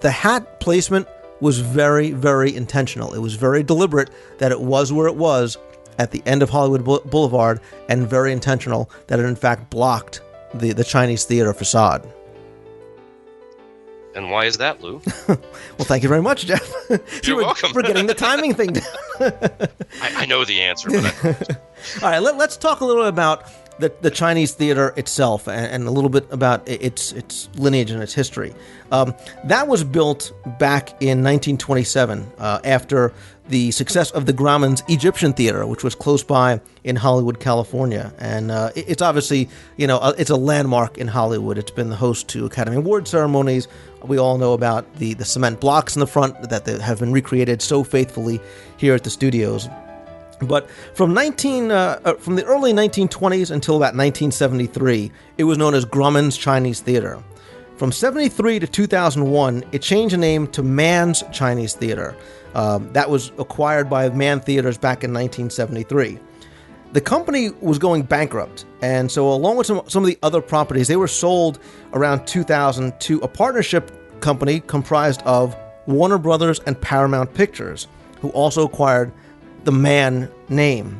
the hat placement was very, very intentional. It was very deliberate that it was where it was at the end of Hollywood Boulevard, and very intentional that it in fact blocked the Chinese theater facade. And why is that, Lou? Well, thank you very much, Jeff. You're welcome. We're getting the timing thing down. I know the answer, but all right, let's talk a little bit about the Chinese theater itself and a little bit about its lineage and its history. That was built back in 1927 after the success of the Grauman's Egyptian Theater, which was close by in Hollywood, California. And it's obviously, it's a landmark in Hollywood. It's been the host to Academy Award ceremonies. We all know about the cement blocks in the front that have been recreated so faithfully here at the studios. But from the early 1920s until about 1973, it was known as Grauman's Chinese Theater. From 73 to 2001, it changed the name to Mann's Chinese Theater. That was acquired by Mann Theaters back in 1973. The company was going bankrupt, and so along with some of the other properties, they were sold around 2000 to a partnership company comprised of Warner Brothers and Paramount Pictures, who also acquired the Mann name.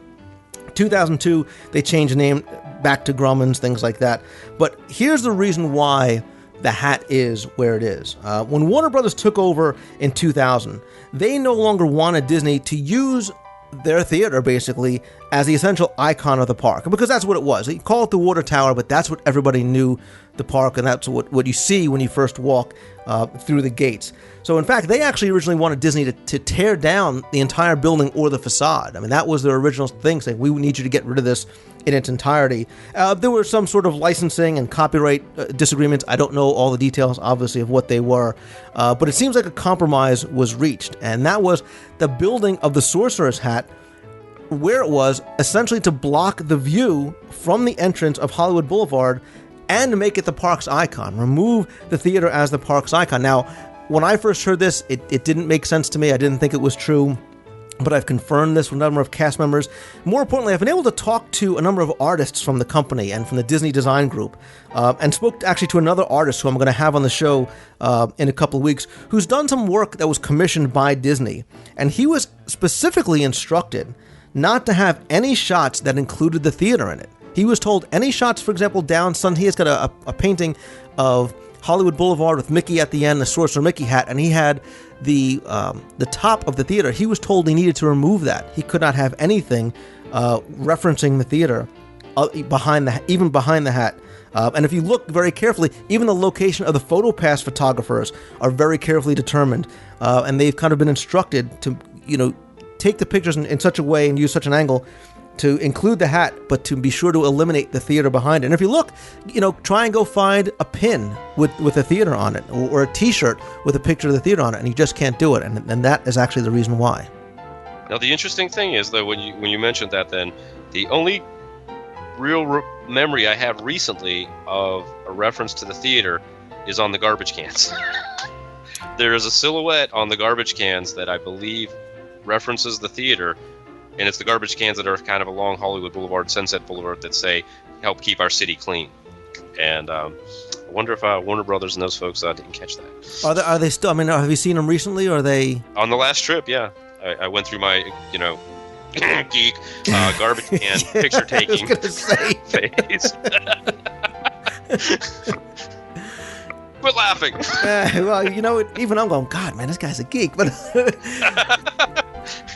2002, they changed the name back to Grauman's, things like that. But here's the reason why the hat is where it is. When Warner Brothers took over in 2000, they no longer wanted Disney to use their theater, basically, as the essential icon of the park. Because that's what it was. You call it the Water Tower, but that's what everybody knew the park, and that's what you see when you first walk through the gates. So, in fact, they actually originally wanted Disney to tear down the entire building or the facade. I mean, that was their original thing, saying, we need you to get rid of this in its entirety. There were some sort of licensing and copyright disagreements. I don't know all the details, obviously, of what they were. But it seems like a compromise was reached, and that was the building of the Sorcerer's Hat, where it was essentially to block the view from the entrance of Hollywood Boulevard and make it the park's icon. Remove the theater as the park's icon. Now, when I first heard this, it didn't make sense to me. I didn't think it was true, but I've confirmed this with a number of cast members. More importantly, I've been able to talk to a number of artists from the company and from the Disney Design Group, and spoke actually to another artist who I'm going to have on the show in a couple of weeks, who's done some work that was commissioned by Disney, and he was specifically instructed not to have any shots that included the theater in it. He was told any shots, for example, down Sun. He has got a painting of Hollywood Boulevard with Mickey at the end, the Sorcerer Mickey hat, and he had the top of the theater. He was told he needed to remove that. He could not have anything referencing the theater behind the hat. And if you look very carefully, even the location of the PhotoPass photographers are very carefully determined, and they've kind of been instructed to, take the pictures in such a way and use such an angle to include the hat, but to be sure to eliminate the theater behind it. And if you look, try and go find a pin with a theater on it, or a T-shirt with a picture of the theater on it, and you just can't do it. And that is actually the reason why. Now, the interesting thing is, though, when you mentioned that, then the only real memory I have recently of a reference to the theater is on the garbage cans. There is a silhouette on the garbage cans that I believe references the theater, and it's the garbage cans that are kind of along Hollywood Boulevard, Sunset Boulevard, that say, help keep our city clean. And I wonder if Warner Brothers and those folks didn't catch that. Are they still, I mean, have you seen them recently, or are they? On the last trip, yeah. I went through my, geek garbage can picture taking phase. Quit laughing. Well, even I'm going, God, man, this guy's a geek. But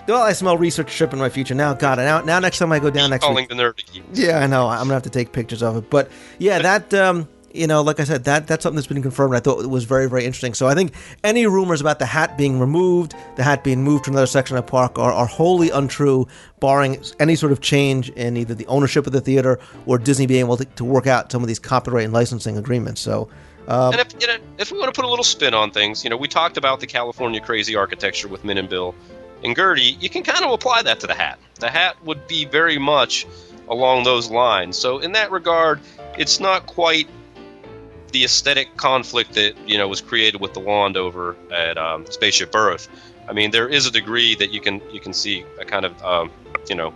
well, I smell research trip in my future now. God, now next time I go down next week. Calling the nerd a geek. Yeah, I know. I'm gonna have to take pictures of it. But yeah, that like I said, that's something that's been confirmed. I thought it was very, very interesting. So I think any rumors about the hat being removed, the hat being moved to another section of the park, are wholly untrue, barring any sort of change in either the ownership of the theater or Disney being able to work out some of these copyright and licensing agreements. So. And if we want to put a little spin on things, we talked about the California crazy architecture with Min and Bill and Gertie. You can kind of apply that to the hat. The hat would be very much along those lines. So in that regard, it's not quite the aesthetic conflict that was created with the wand over at Spaceship Earth. I mean, there is a degree that you can see a kind of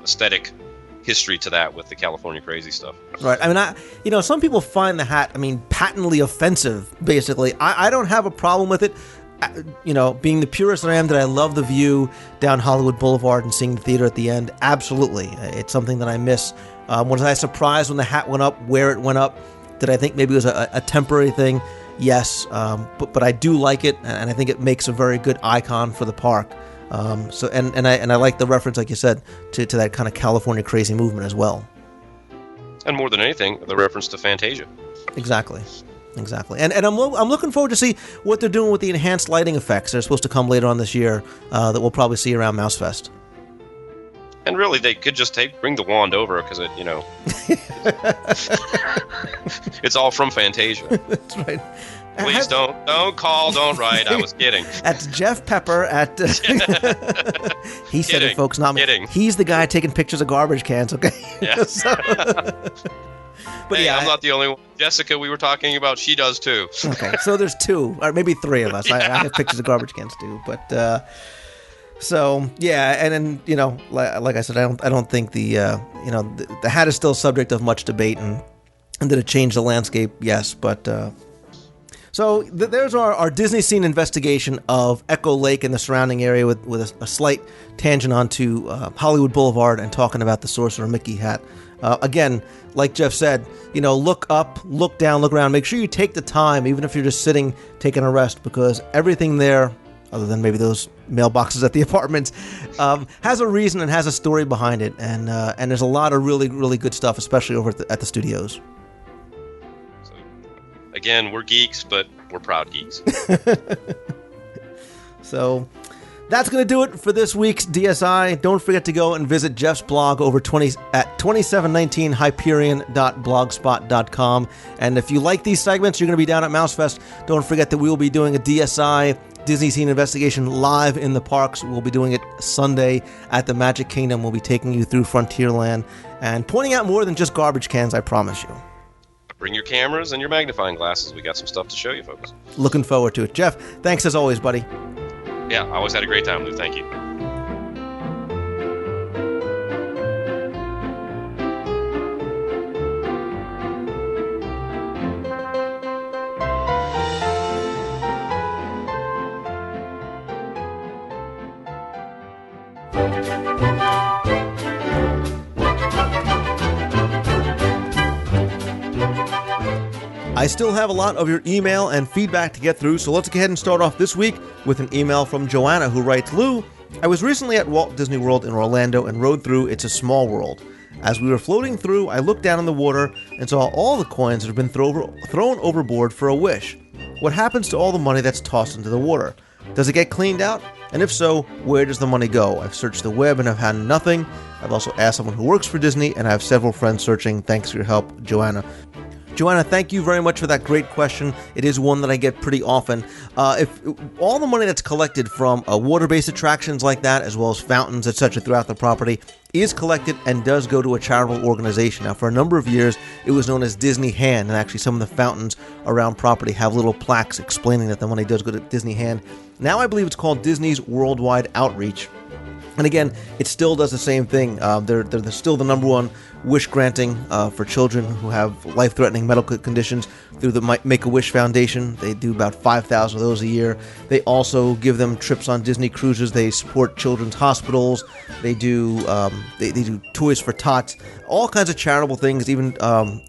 aesthetic history to that with the California crazy stuff. Right. I mean, some people find the hat, patently offensive, basically. I don't have a problem with it. being the purist that I am, that I love the view down Hollywood Boulevard and seeing the theater at the end. Absolutely. It's something that I miss. Was I surprised when the hat went up, where it went up? Did I think maybe it was a temporary thing? Yes. But I do like it, and I think it makes a very good icon for the park. And I like the reference, like you said, to that kind of California crazy movement as well. And more than anything, the reference to Fantasia. Exactly. And I'm looking forward to see what they're doing with the enhanced lighting effects. They're supposed to come later on this year that we'll probably see around Mousefest. And really, they could just bring the wand over because it's all from Fantasia. That's right. Please don't call, don't write. I was kidding. That's Jeff Pepper at. He said it, folks, not me. Kidding. He's the guy taking pictures of garbage cans. Okay. Yeah. But hey, yeah, I'm not the only one. Jessica, we were talking about, she does too. Okay, so there's two, or maybe three of us. I have pictures of garbage cans too, but so yeah, and then like I said, I don't think the hat is still subject of much debate, and did it change the landscape? Yes, but so there's our Disney scene investigation of Echo Lake and the surrounding area with a slight tangent onto Hollywood Boulevard and talking about the Sorcerer Mickey hat. Again, like Jeff said, look up, look down, look around. Make sure you take the time, even if you're just sitting, taking a rest, because everything there, other than maybe those mailboxes at the apartments, has a reason and has a story behind it. And there's a lot of really, really good stuff, especially over at the studios. So, again, we're geeks, but we're proud geeks. So that's going to do it for this week's DSI. Don't forget to go and visit Jeff's blog over at 2719hyperion.blogspot.com. And if you like these segments, you're going to be down at Mousefest. Don't forget that we will be doing a DSI Disney Scene Investigation live in the parks. We'll be doing it Sunday at the Magic Kingdom. We'll be taking you through Frontierland and pointing out more than just garbage cans, I promise you. Bring your cameras and your magnifying glasses. We got some stuff to show you, folks. Looking forward to it. Jeff, thanks as always, buddy. Yeah, I always had a great time, Lou. Thank you. I still have a lot of your email and feedback to get through, so let's go ahead and start off this week with an email from Joanna, who writes, Lou, I was recently at Walt Disney World in Orlando and rode through It's a Small World. As we were floating through, I looked down in the water and saw all the coins that have been thrown overboard for a wish. What happens to all the money that's tossed into the water? Does it get cleaned out? And if so, where does the money go? I've searched the web and have had nothing. I've also asked someone who works for Disney, and I have several friends searching. Thanks for your help, Joanna. Joanna, thank you very much for that great question. It is one that I get pretty often. If all the money that's collected from water-based attractions like that, as well as fountains, etc., throughout the property, is collected and does go to a charitable organization. Now, for a number of years, it was known as Disney Hand, and actually some of the fountains around property have little plaques explaining that the money does go to Disney Hand. Now I believe it's called Disney's Worldwide Outreach. And again, it still does the same thing. They're still the number one wish granting for children who have life-threatening medical conditions through the Make-A-Wish Foundation. They do about 5,000 of those a year. They also give them trips on Disney cruises. They support children's hospitals. They do they do Toys for Tots, all kinds of charitable things, even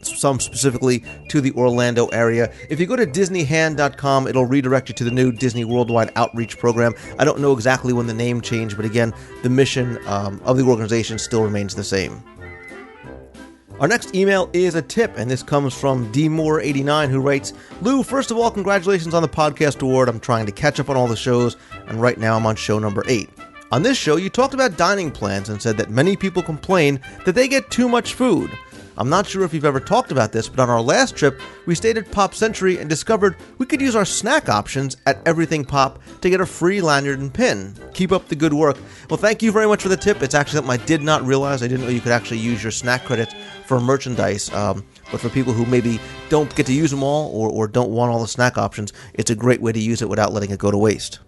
some specifically to the Orlando area. If you go to DisneyHand.com, it'll redirect you to the new Disney Worldwide Outreach Program. I don't know exactly when the name changed, but again, the mission of the organization still remains the same. Our next email is a tip, and this comes from DMoore89, who writes, Lou, first of all, congratulations on the podcast award. I'm trying to catch up on all the shows, and right now I'm on show number 8. On this show, you talked about dining plans and said that many people complain that they get too much food. I'm not sure if you've ever talked about this, but on our last trip, we stayed at Pop Century and discovered we could use our snack options at Everything Pop to get a free lanyard and pin. Keep up the good work. Well, thank you very much for the tip. It's actually something I did not realize. I didn't know you could actually use your snack credits for merchandise. But for people who maybe don't get to use them all or don't want all the snack options, it's a great way to use it without letting it go to waste.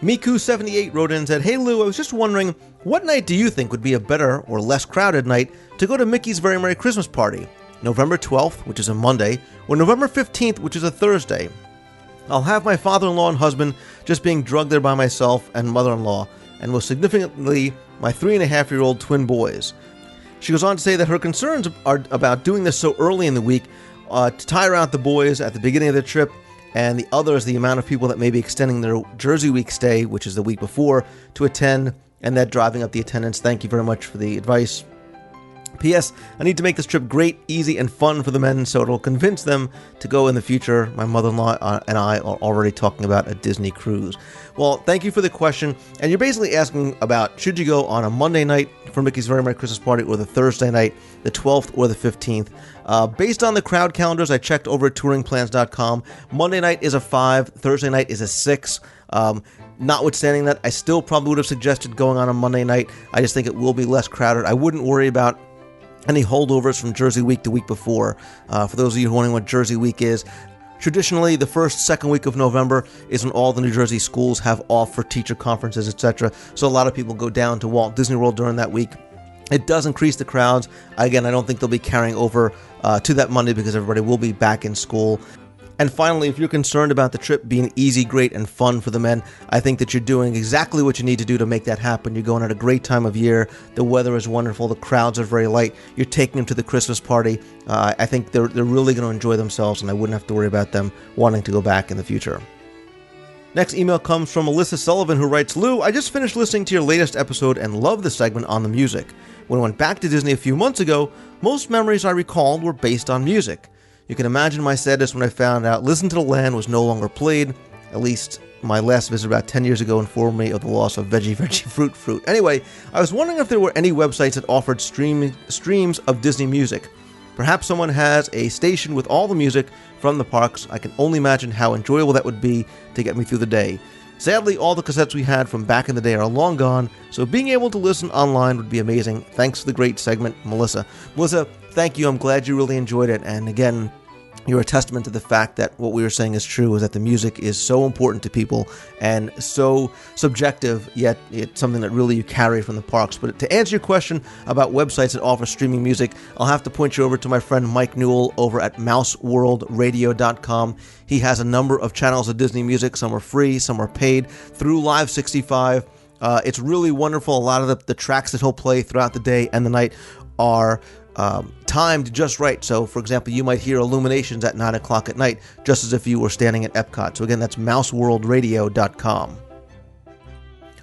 Miku78 wrote in and said, Hey Lou, I was just wondering, what night do you think would be a better or less crowded night to go to Mickey's Very Merry Christmas Party? November 12th, which is a Monday, or November 15th, which is a Thursday? I'll have my father-in-law and husband just being drugged there by myself and mother-in-law, and most significantly, my 3.5-year-old twin boys. She goes on to say that her concerns are about doing this so early in the week to tire out the boys at the beginning of the trip, and the other is the amount of people that may be extending their Jersey week stay, which is the week before, to attend, and that driving up the attendance. Thank you very much for the advice. P.S. I need to make this trip great, easy, and fun for the men so it'll convince them to go in the future. My mother-in-law and I are already talking about a Disney cruise. Well, thank you for the question. And you're basically asking about should you go on a Monday night for Mickey's Very Merry Christmas Party or the Thursday night, the 12th or the 15th. Based on the crowd calendars I checked over at touringplans.com, Monday night is a 5, Thursday night is a 6. Notwithstanding that, I still probably would have suggested going on a Monday night. I just think it will be less crowded. I wouldn't worry about any holdovers from Jersey Week the week before. For those of you wondering what Jersey Week is, traditionally the first, second week of November is when all the New Jersey schools have off for teacher conferences, etc. So a lot of people go down to Walt Disney World during that week. It does increase the crowds. Again, I don't think they'll be carrying over to that Monday because everybody will be back in school. And finally, if you're concerned about the trip being easy, great, and fun for the men, I think that you're doing exactly what you need to do to make that happen. You're going at a great time of year. The weather is wonderful. The crowds are very light. You're taking them to the Christmas party. I think they're really going to enjoy themselves, and I wouldn't have to worry about them wanting to go back in the future. Next email comes from Melissa Sullivan, who writes, Lou, I just finished listening to your latest episode and love the segment on the music. When I went back to Disney a few months ago, most memories I recalled were based on music. You can imagine my sadness when I found out Listen to the Land was no longer played. At least my last visit about 10 years ago informed me of the loss of Veggie Fruit. Anyway, I was wondering if there were any websites that offered streams of Disney music. Perhaps someone has a station with all the music from the parks. I can only imagine how enjoyable that would be to get me through the day. Sadly, all the cassettes we had from back in the day are long gone, so being able to listen online would be amazing. Thanks for the great segment, Melissa. Melissa, thank you. I'm glad you really enjoyed it. And again, you're a testament to the fact that what we were saying is true, is that the music is so important to people and so subjective, yet it's something that really you carry from the parks. But to answer your question about websites that offer streaming music, I'll have to point you over to my friend Mike Newell over at mouseworldradio.com. He has a number of channels of Disney music. Some are free, some are paid through Live 65. It's really wonderful. A lot of the tracks that he'll play throughout the day and the night are timed just right. So, for example, you might hear Illuminations at 9 o'clock at night, just as if you were standing at Epcot. So again, that's mouseworldradio.com.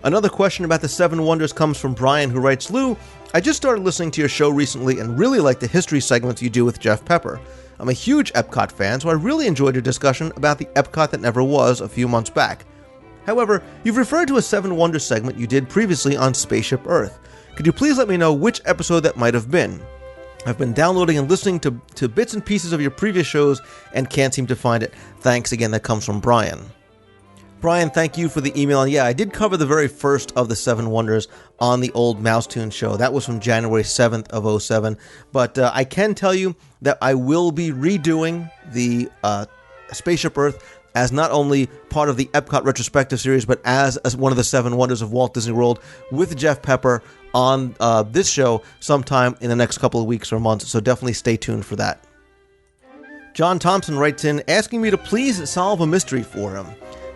Another question about the Seven Wonders comes from Brian, who writes, Lou, I just started listening to your show recently and really like the history segments you do with Jeff Pepper. I'm a huge Epcot fan, so I really enjoyed your discussion about the Epcot that never was a few months back. However, you've referred to a Seven Wonders segment you did previously on Spaceship Earth. Could you please let me know which episode that might have been? I've been downloading and listening to bits and pieces of your previous shows and can't seem to find it. Thanks again. That comes from Brian. Brian, thank you for the email. And yeah, I did cover the very first of the Seven Wonders on the old Mouse Tune show. That was from January 7th of 2007. But I can tell you that I will be redoing the Spaceship Earth as not only part of the Epcot retrospective series, but as one of the Seven Wonders of Walt Disney World with Jeff Pepper on this show sometime in the next couple of weeks or months. So definitely stay tuned for that. John Thompson writes in asking me to please solve a mystery for him.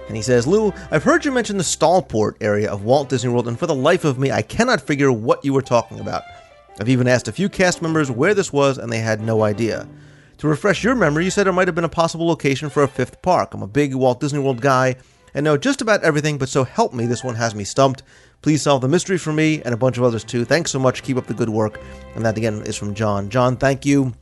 And he says, Lou, I've heard you mention the Stallport area of Walt Disney World, and for the life of me, I cannot figure what you were talking about. I've even asked a few cast members where this was, and they had no idea. To refresh your memory, you said it might have been a possible location for a fifth park. I'm a big Walt Disney World guy and know just about everything, but so help me, this one has me stumped. Please solve the mystery for me and a bunch of others too. Thanks so much. Keep up the good work. And that again is from John. John, thank you.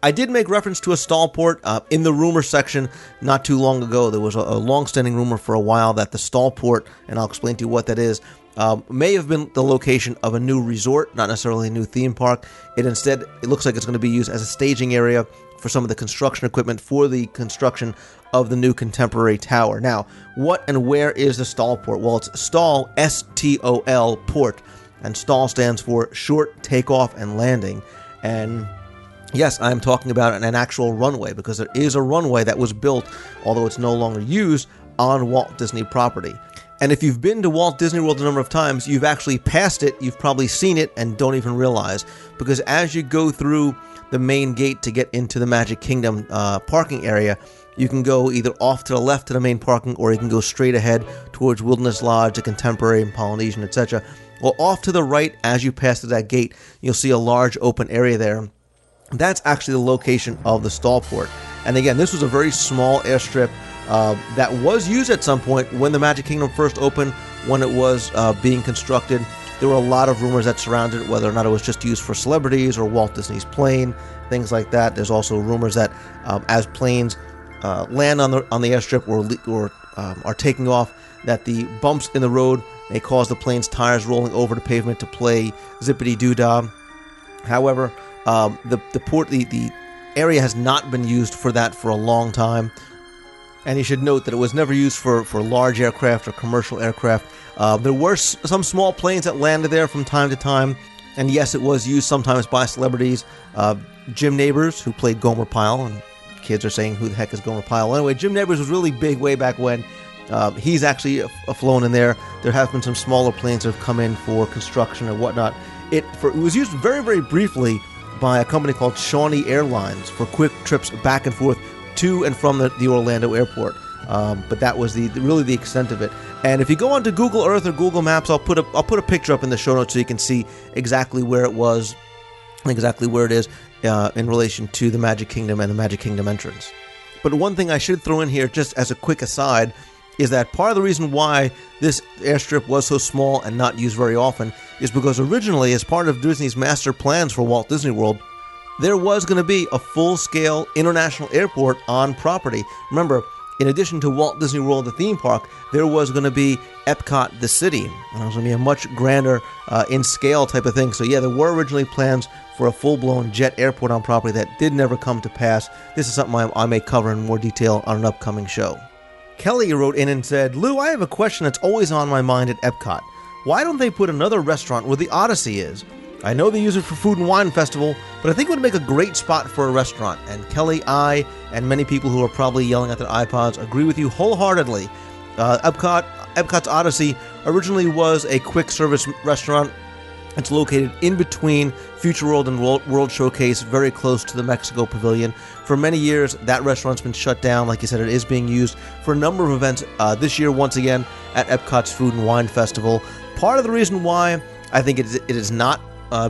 I did make reference to a Stallport in the rumor section not too long ago. There was a long-standing rumor for a while that the Stallport, and I'll explain to you what that is, may have been the location of a new resort, not necessarily a new theme park. It looks like it's going to be used as a staging area for some of the construction equipment for the construction of the new contemporary tower. Now, what and where is the Stallport? Well, it's Stall, S-T-O-L, port, and Stall stands for short takeoff and landing. And yes, I'm talking about an actual runway, because there is a runway that was built, although it's no longer used, on Walt Disney property. And if you've been to Walt Disney World a number of times, you've actually passed it, you've probably seen it and don't even realize. Because as you go through the main gate to get into the Magic Kingdom parking area, you can go either off to the left to the main parking, or you can go straight ahead towards Wilderness Lodge, the Contemporary and Polynesian, etc. Or off to the right, as you pass through that gate, you'll see a large open area there. That's actually the location of the stall port. And again, this was a very small airstrip that was used at some point when the Magic Kingdom first opened, when it was being constructed. There were a lot of rumors that surrounded it, whether or not it was just used for celebrities or Walt Disney's plane, things like that. There's also rumors that as planes land on the airstrip or are taking off, that the bumps in the road may cause the plane's tires rolling over the pavement to play zippity-doo-dah. However, the area has not been used for that for a long time. And you should note that it was never used for large aircraft or commercial aircraft. There were some small planes that landed there from time to time. And yes, it was used sometimes by celebrities. Jim Nabors, who played Gomer Pyle, and kids are saying, who the heck is Gomer Pyle? Anyway, Jim Nabors was really big way back when. He's actually flown in there. There have been some smaller planes that have come in for construction and whatnot. It was used very, very briefly by a company called Shawnee Airlines for quick trips back and forth to and from the Orlando airport. But that was really the extent of it. And if you go onto Google Earth or Google Maps, I'll put a picture up in the show notes so you can see exactly where it was, exactly where it is in relation to the Magic Kingdom and the Magic Kingdom entrance. But one thing I should throw in here, just as a quick aside, is that part of the reason why this airstrip was so small and not used very often is because originally, as part of Disney's master plans for Walt Disney World, there was going to be a full-scale international airport on property. Remember, in addition to Walt Disney World, the theme park, there was going to be Epcot, the city. And it was going to be a much grander in scale type of thing. So yeah, there were originally plans for a full-blown jet airport on property that did never come to pass. This is something I may cover in more detail on an upcoming show. Kelly wrote in and said, Lou, I have a question that's always on my mind at Epcot. Why don't they put another restaurant where the Odyssey is? I know they use it for Food and Wine Festival, but I think it would make a great spot for a restaurant. And Kelly, I, and many people who are probably yelling at their iPods agree with you wholeheartedly. Epcot's Odyssey originally was a quick service restaurant. It's located in between Future World and World Showcase, very close to the Mexico Pavilion. For many years, that restaurant's been shut down. Like you said, it is being used for a number of events. This year, once again, at Epcot's Food and Wine Festival. Part of the reason why I think it has not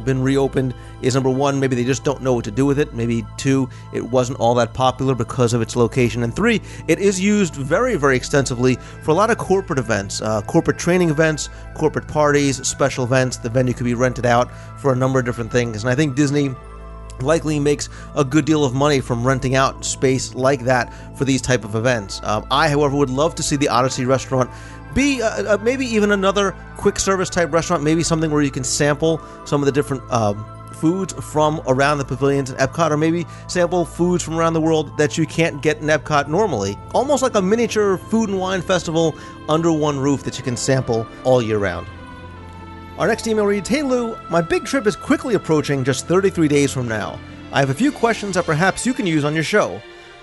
been reopened is, number one, maybe they just don't know what to do with it. Maybe two, it wasn't all that popular because of its location. And three, it is used very, very extensively for a lot of corporate events, corporate training events, corporate parties, special events. The venue could be rented out for a number of different things. And I think Disney likely makes a good deal of money from renting out space like that for these type of events. I, however, would love to see the Odyssey restaurant be maybe even another quick service type restaurant, maybe something where you can sample some of the different foods from around the pavilions at Epcot, or maybe sample foods from around the world that you can't get in Epcot normally. Almost like a miniature food and wine festival under one roof that you can sample all year round. Our next email reads, Hey Lou, my big trip is quickly approaching, just 33 days from now. I have a few questions that perhaps you can use on your show.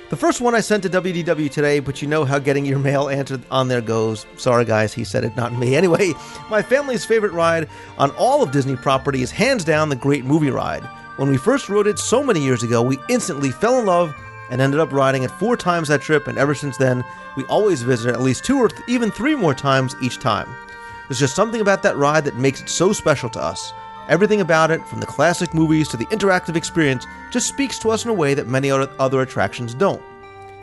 The first one I sent to WDW today, but you know how getting your mail answered on there goes. Sorry guys, he said it, not me. Anyway, my family's favorite ride on all of Disney property is hands down the Great Movie Ride. When we first rode it so many years ago, we instantly fell in love and ended up riding it 4 times that trip, and ever since then, we always visit at least 2 or even 3 more times each time. There's just something about that ride that makes it so special to us. Everything about it, from the classic movies to the interactive experience, just speaks to us in a way that many other attractions don't.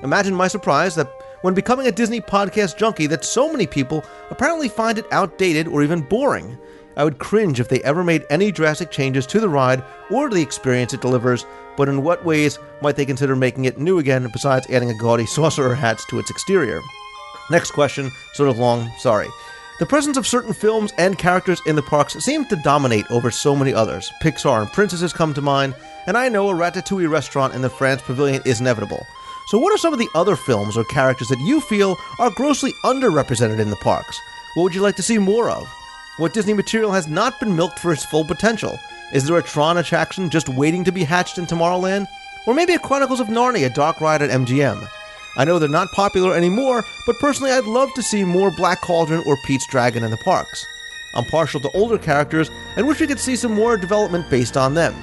Imagine my surprise that when becoming a Disney podcast junkie that so many people apparently find it outdated or even boring. I would cringe if they ever made any drastic changes to the ride or the experience it delivers, but in what ways might they consider making it new again besides adding a gaudy sorcerer hats to its exterior? Next question, sort of long, sorry. The presence of certain films and characters in the parks seems to dominate over so many others. Pixar and Princesses come to mind, and I know a Ratatouille restaurant in the France Pavilion is inevitable. So what are some of the other films or characters that you feel are grossly underrepresented in the parks? What would you like to see more of? What Disney material has not been milked for its full potential? Is there a Tron attraction just waiting to be hatched in Tomorrowland? Or maybe a Chronicles of Narnia dark ride at MGM? I know they're not popular anymore, but personally I'd love to see more Black Cauldron or Pete's Dragon in the parks. I'm partial to older characters and wish we could see some more development based on them.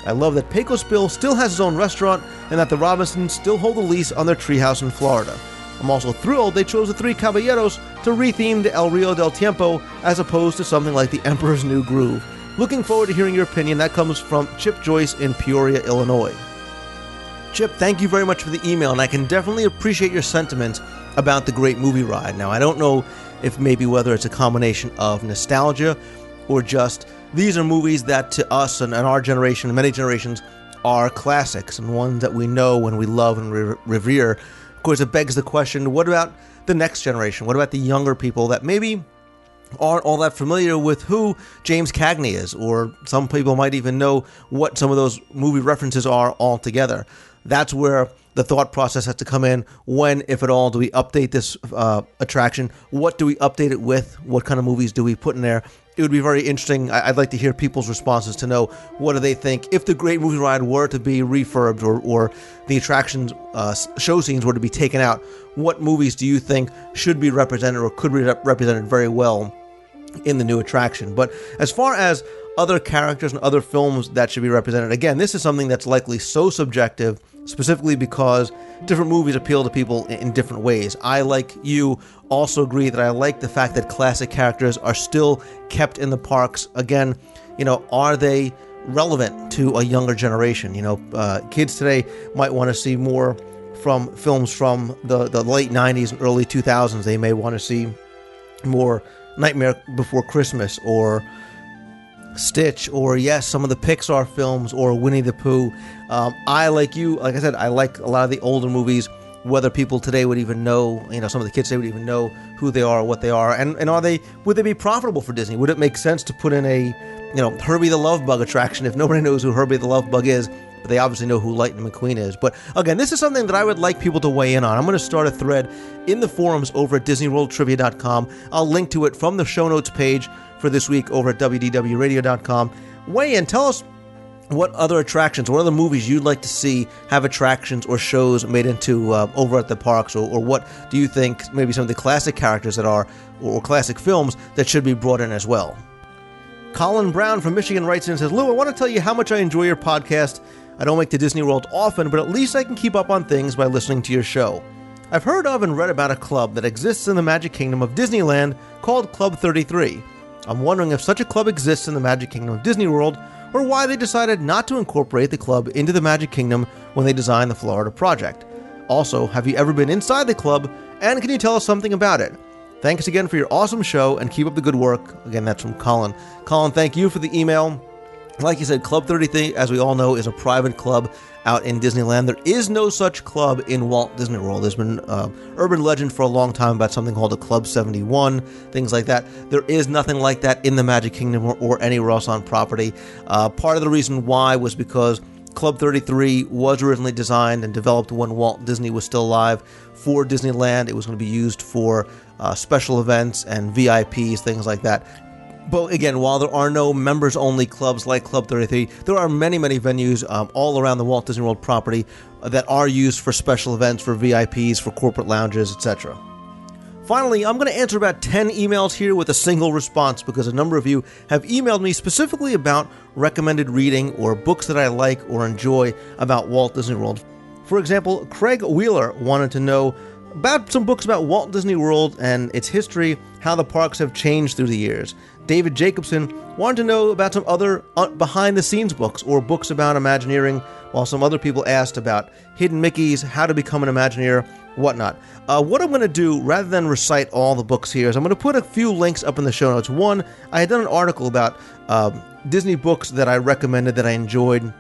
I love that Pecos Bill still has his own restaurant and that the Robinsons still hold a lease on their treehouse in Florida. I'm also thrilled they chose the Three Caballeros to retheme to El Rio del Tiempo as opposed to something like the Emperor's New Groove. Looking forward to hearing your opinion. That comes from Chip Joyce in Peoria, Illinois. Chip, thank you very much for the email, and I can definitely appreciate your sentiment about the Great Movie Ride. Now, I don't know if maybe whether it's a combination of nostalgia or just these are movies that to us and our generation and many generations are classics and ones that we know and we love and revere. Of course, it begs the question, what about the next generation? What about the younger people that maybe aren't all that familiar with who James Cagney is, or some people might even know what some of those movie references are altogether? That's where the thought process has to come in. When, if at all, do we update this attraction? What do we update it with? What kind of movies do we put in there? It would be very interesting. I'd like to hear people's responses to know what do they think if the Great Movie Ride were to be refurbed or the attraction's show scenes were to be taken out. What movies do you think should be represented or could be represented very well in the new attraction? But as far as other characters and other films that should be represented, again, this is something that's likely so subjective, specifically because different movies appeal to people in different ways. I, like you, also agree that I like the fact that classic characters are still kept in the parks. Again, are they relevant to a younger generation? Kids today might want to see more from films from the late 90s and early 2000s. They may want to see more Nightmare Before Christmas or Stitch, or yes, some of the Pixar films, or Winnie the Pooh. I, like you, like I said, I like a lot of the older movies, whether people today would even know, some of the kids today would even know who they are or what they are, and would they be profitable for Disney? Would it make sense to put in a, Herbie the Love Bug attraction if nobody knows who Herbie the Love Bug is, but they obviously know who Lightning McQueen is? But again, this is something that I would like people to weigh in on. I'm going to start a thread in the forums over at DisneyWorldTrivia.com. I'll link to it from the show notes page for this week over at WDWRadio.com. Weigh in, tell us what other attractions, what other movies you'd like to see have attractions or shows made into over at the parks, or what do you think maybe some of the classic characters that are, or classic films that should be brought in as well. Colin Brown from Michigan writes in and says, Lou, I want to tell you how much I enjoy your podcast. I don't make to Disney World often, but at least I can keep up on things by listening to your show. I've heard of and read about a club that exists in the Magic Kingdom of Disneyland called Club 33. I'm wondering if such a club exists in the Magic Kingdom of Disney World, or why they decided not to incorporate the club into the Magic Kingdom when they designed the Florida project. Also, have you ever been inside the club, and can you tell us something about it? Thanks again for your awesome show, and keep up the good work. Again, that's from Colin. Colin, thank you for the email. Like you said, Club 33, as we all know, is a private club out in Disneyland. There is no such club in Walt Disney World. There's been urban legend for a long time about something called a Club 71, things like that. There is nothing like that in the Magic Kingdom or anywhere else on property. Part of the reason why was because Club 33 was originally designed and developed when Walt Disney was still alive for Disneyland. It was going to be used for special events and VIPs, things like that. But again, while there are no members-only clubs like Club 33, there are many, many venues all around the Walt Disney World property that are used for special events, for VIPs, for corporate lounges, etc. Finally, I'm going to answer about 10 emails here with a single response because a number of you have emailed me specifically about recommended reading or books that I like or enjoy about Walt Disney World. For example, Craig Wheeler wanted to know about some books about Walt Disney World and its history, how the parks have changed through the years. David Jacobson wanted to know about some other behind-the-scenes books or books about Imagineering, while some other people asked about hidden Mickeys, how to become an Imagineer, whatnot. What I'm going to do, rather than recite all the books here, is I'm going to put a few links up in the show notes. One, I had done an article about Disney books that I recommended that I enjoyed,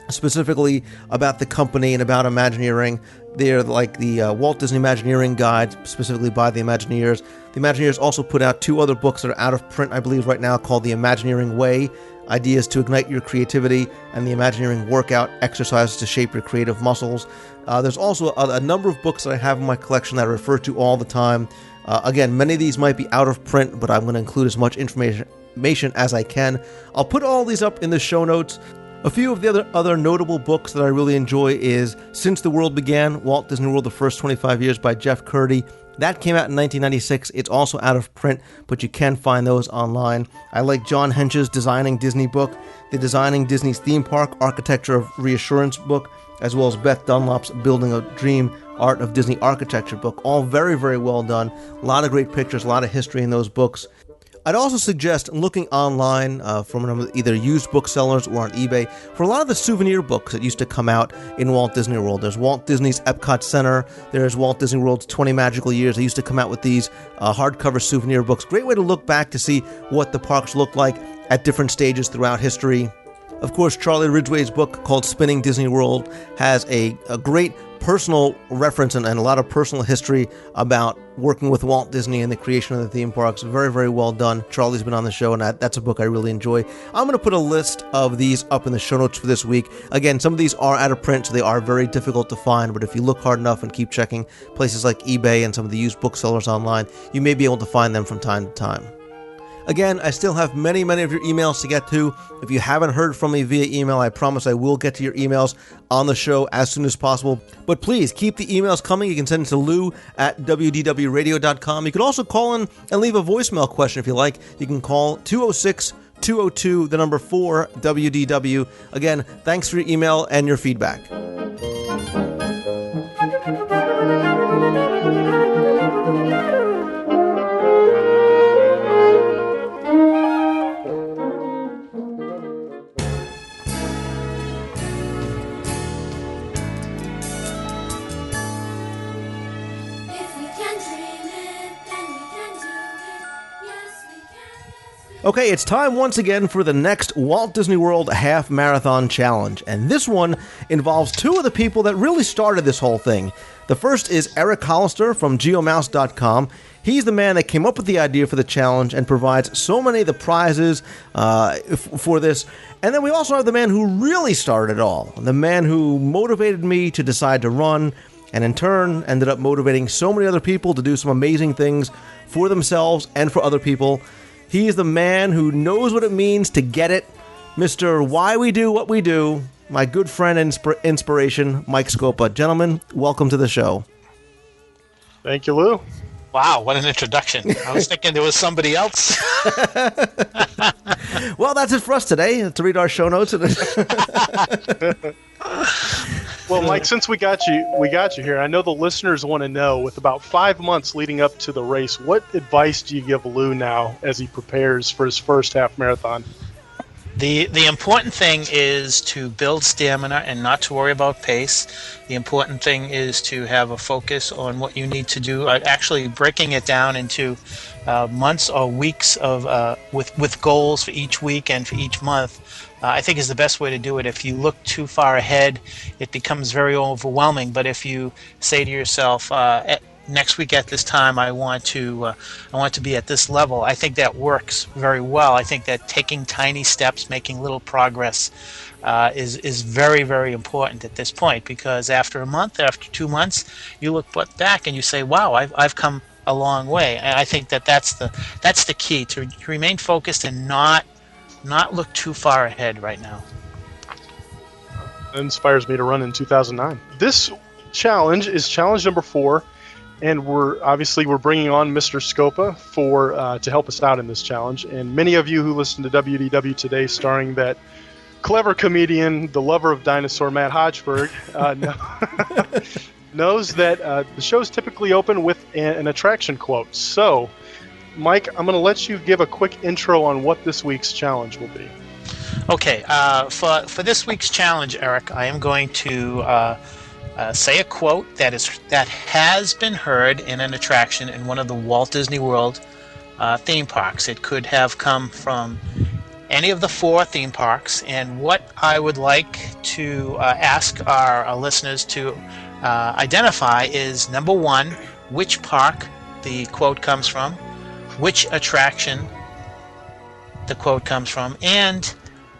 specifically about the company and about Imagineering. They're like the Walt Disney Imagineering Guide, specifically by the Imagineers. The Imagineers also put out 2 other books that are out of print, I believe, right now, called The Imagineering Way, Ideas to Ignite Your Creativity, and The Imagineering Workout, Exercises to Shape Your Creative Muscles. There's also a number of books that I have in my collection that I refer to all the time. Again, many of these might be out of print, but I'm going to include as much information as I can. I'll put all these up in the show notes. A few of the other notable books that I really enjoy is Since the World Began, Walt Disney World, The First 25 Years by Jeff Curdy. That came out in 1996. It's also out of print, but you can find those online. I like John Hench's Designing Disney book, the Designing Disney's Theme Park Architecture of Reassurance book, as well as Beth Dunlop's Building a Dream Art of Disney Architecture book. All very, very well done. A lot of great pictures, a lot of history in those books. I'd also suggest looking online from either used booksellers or on eBay for a lot of the souvenir books that used to come out in Walt Disney World. There's Walt Disney's Epcot Center. There's Walt Disney World's 20 Magical Years. They used to come out with these hardcover souvenir books. Great way to look back to see what the parks looked like at different stages throughout history. Of course, Charlie Ridgway's book called Spinning Disney World has a great personal reference and a lot of personal history about working with Walt Disney and the creation of the theme parks. Very, very well done. Charlie's been on the show, and that's a book I really enjoy. I'm going to put a list of these up in the show notes for this week. Again, some of these are out of print, so they are very difficult to find, but if you look hard enough and keep checking places like eBay and some of the used booksellers online, you may be able to find them from time to time. Again, I still have many, many of your emails to get to. If you haven't heard from me via email, I promise I will get to your emails on the show as soon as possible. But please, keep the emails coming. You can send it to Lou at WDWRadio.com. You can also call in and leave a voicemail question if you like. You can call 206-202, the number 4, WDW. Again, thanks for your email and your feedback. Okay, it's time once again for the next Walt Disney World Half Marathon Challenge, and this one involves two of the people that really started this whole thing. The first is Eric Hollister from geomouse.com. He's the man that came up with the idea for the challenge and provides so many of the prizes for this. And then we also have the man who really started it all, the man who motivated me to decide to run, and in turn ended up motivating so many other people to do some amazing things for themselves and for other people. He's the man who knows what it means to get it, Mr. Why We Do What We Do, my good friend and inspiration, Mike Scopa. Gentlemen, welcome to the show. Thank you, Lou. Wow, what an introduction. I was thinking there was somebody else. Well, that's it for us today, to read our show notes. Well, Mike, since we got you here, I know the listeners want to know, with about 5 months leading up to the race, what advice do you give Lou now as he prepares for his first half marathon? The important thing is to build stamina and not to worry about pace. The important thing is to have a focus on what you need to do. Actually, breaking it down into months or weeks of with goals for each week and for each month, I think is the best way to do it. If you look too far ahead, it becomes very overwhelming. But if you say to yourself, next week at this time, I want to be at this level, I think that works very well. I think that taking tiny steps, making little progress, is very, very important at this point, because after a month, after 2 months, you look back and you say, wow, I've come a long way. And I think that's the key, to remain focused and not look too far ahead right now. That inspires me to run in 2009. This challenge is challenge number 4. And we're bringing on Mr. Scopa to help us out in this challenge. And many of you who listen to WDW today, starring that clever comedian, the lover of dinosaur, Matt Hodgeberg, knows that the shows typically open with an attraction quote. So, Mike, I'm going to let you give a quick intro on what this week's challenge will be. Okay, for this week's challenge, Eric, I am going to say a quote that has been heard in an attraction in one of the Walt Disney World theme parks. It could have come from any of the 4 theme parks, and what I would like to ask our listeners to identify is, number 1, which park the quote comes from, which attraction the quote comes from, and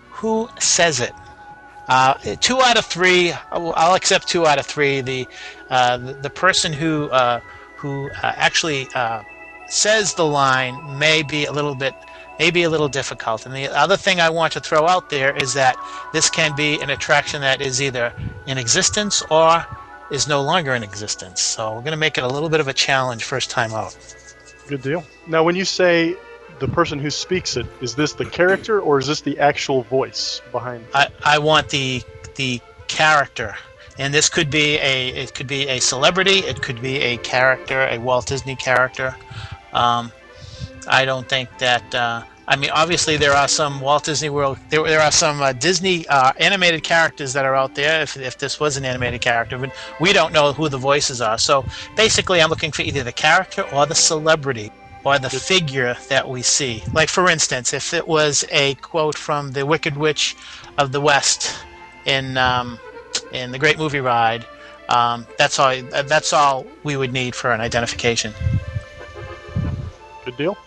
who says it. 2 out of 3. I'll accept 2 out of 3. The person who actually says the line may be a little bit may be a little difficult. And the other thing I want to throw out there is that this can be an attraction that is either in existence or is no longer in existence. So we're going to make it a little bit of a challenge first time out. Good deal. Now, when you say the person who speaks it, is this the character or is this the actual voice behind it? I want the character. And this could be a celebrity, it could be a character, a Walt Disney character. I don't think that. I mean, obviously there are some Walt Disney World. There are some Disney animated characters that are out there. If this was an animated character, but we don't know who the voices are. So basically, I'm looking for either the character or the celebrity or the figure that we see. Like for instance, if it was a quote from the Wicked Witch of the West in the Great Movie Ride, that's all we would need for an identification. Good deal.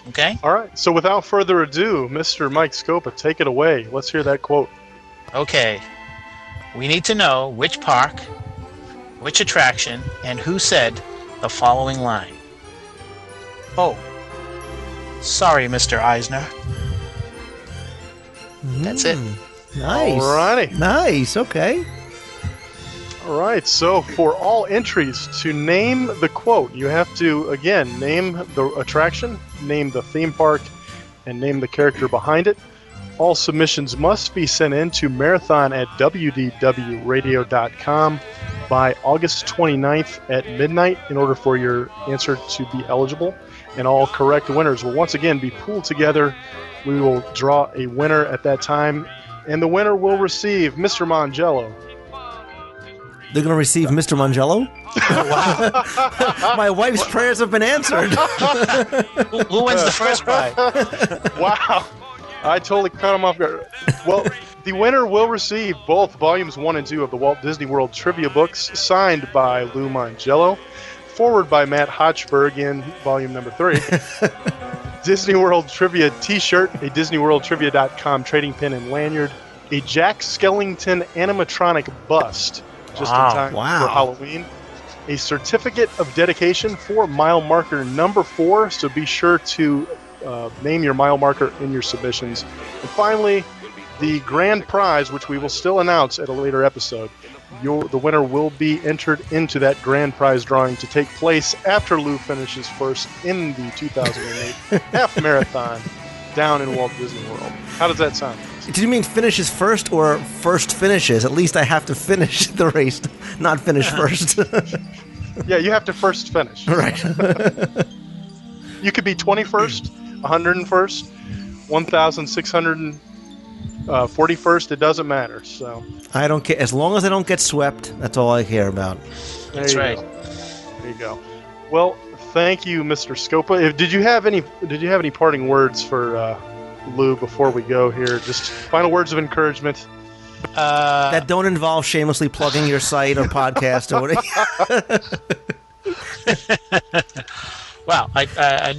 Okay. All right. So without further ado, Mr. Mike Scopa, take it away. Let's hear that quote. Okay. We need to know which park, which attraction, and who said the following line. Oh, sorry, Mr. Eisner. That's it. Nice. All righty. Nice. Okay. All right, so for all entries, to name the quote, you have to, again, name the attraction, name the theme park, and name the character behind it. All submissions must be sent in to marathon@wdwradio.com by August 29th at midnight in order for your answer to be eligible. And all correct winners will once again be pooled together. We will draw a winner at that time, and the winner will receive Mr. Mangello. They're going to receive Mr. Mangello? Wow. My wife's prayers have been answered. Who wins the first prize? Wow. I totally cut him off guard. Well, the winner will receive both volumes 1 and 2 of the Walt Disney World trivia books, signed by Lou Mangello, forward by Matt Hochberg in volume number 3. Disney World Trivia t-shirt, a DisneyWorldTrivia.com trading pin and lanyard, a Jack Skellington animatronic bust, just in time for Halloween. A certificate of dedication for mile marker number 4, so be sure to name your mile marker in your submissions. And finally, the grand prize, which we will still announce at a later episode. The winner will be entered into that grand prize drawing to take place after Lou finishes first in the 2008 half marathon down in Walt Disney World. How does that sound? Did you mean finishes first or first finishes? At least I have to finish the race, not finish first. Yeah, you have to first finish. Right. You could be 21st, 101st, 1,641st. It doesn't matter. So I don't care. As long as I don't get swept, that's all I care about. That's right. There you go. Well, thank you, Mr. Scopa. Did you have any parting words for Lou before we go here? Just final words of encouragement. That don't involve shamelessly plugging your site or podcast or whatever. Well,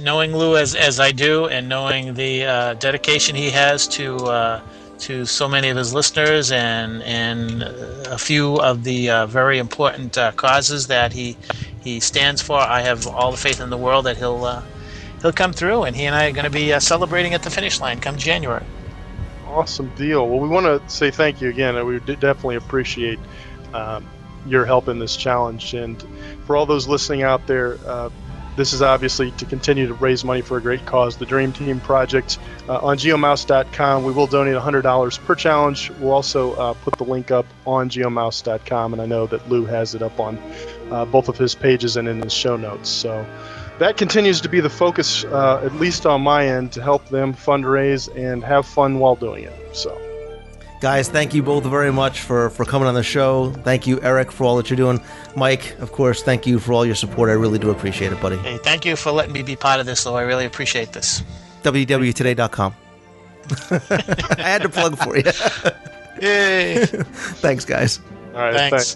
knowing Lou as I do, and knowing the dedication he has to so many of his listeners and a few of the very important causes that he stands for, I have all the faith in the world that he'll come through, and he and I are going to be celebrating at the finish line come January. Awesome deal. Well, we want to say thank you again. We definitely appreciate your help in this challenge. And for all those listening out there, this is obviously to continue to raise money for a great cause, the Dream Team Project. On geomouse.com, we will donate $100 per challenge. We'll also put the link up on geomouse.com, and I know that Lou has it up on both of his pages and in his show notes. So that continues to be the focus, at least on my end, to help them fundraise and have fun while doing it. So, guys, thank you both very much for coming on the show. Thank you, Eric, for all that you're doing. Mike, of course, thank you for all your support. I really do appreciate it, buddy. Hey, thank you for letting me be part of this, Lou. I really appreciate this. WDWtoday.com. I had to plug for you. Yay. Thanks, guys. All right, thanks.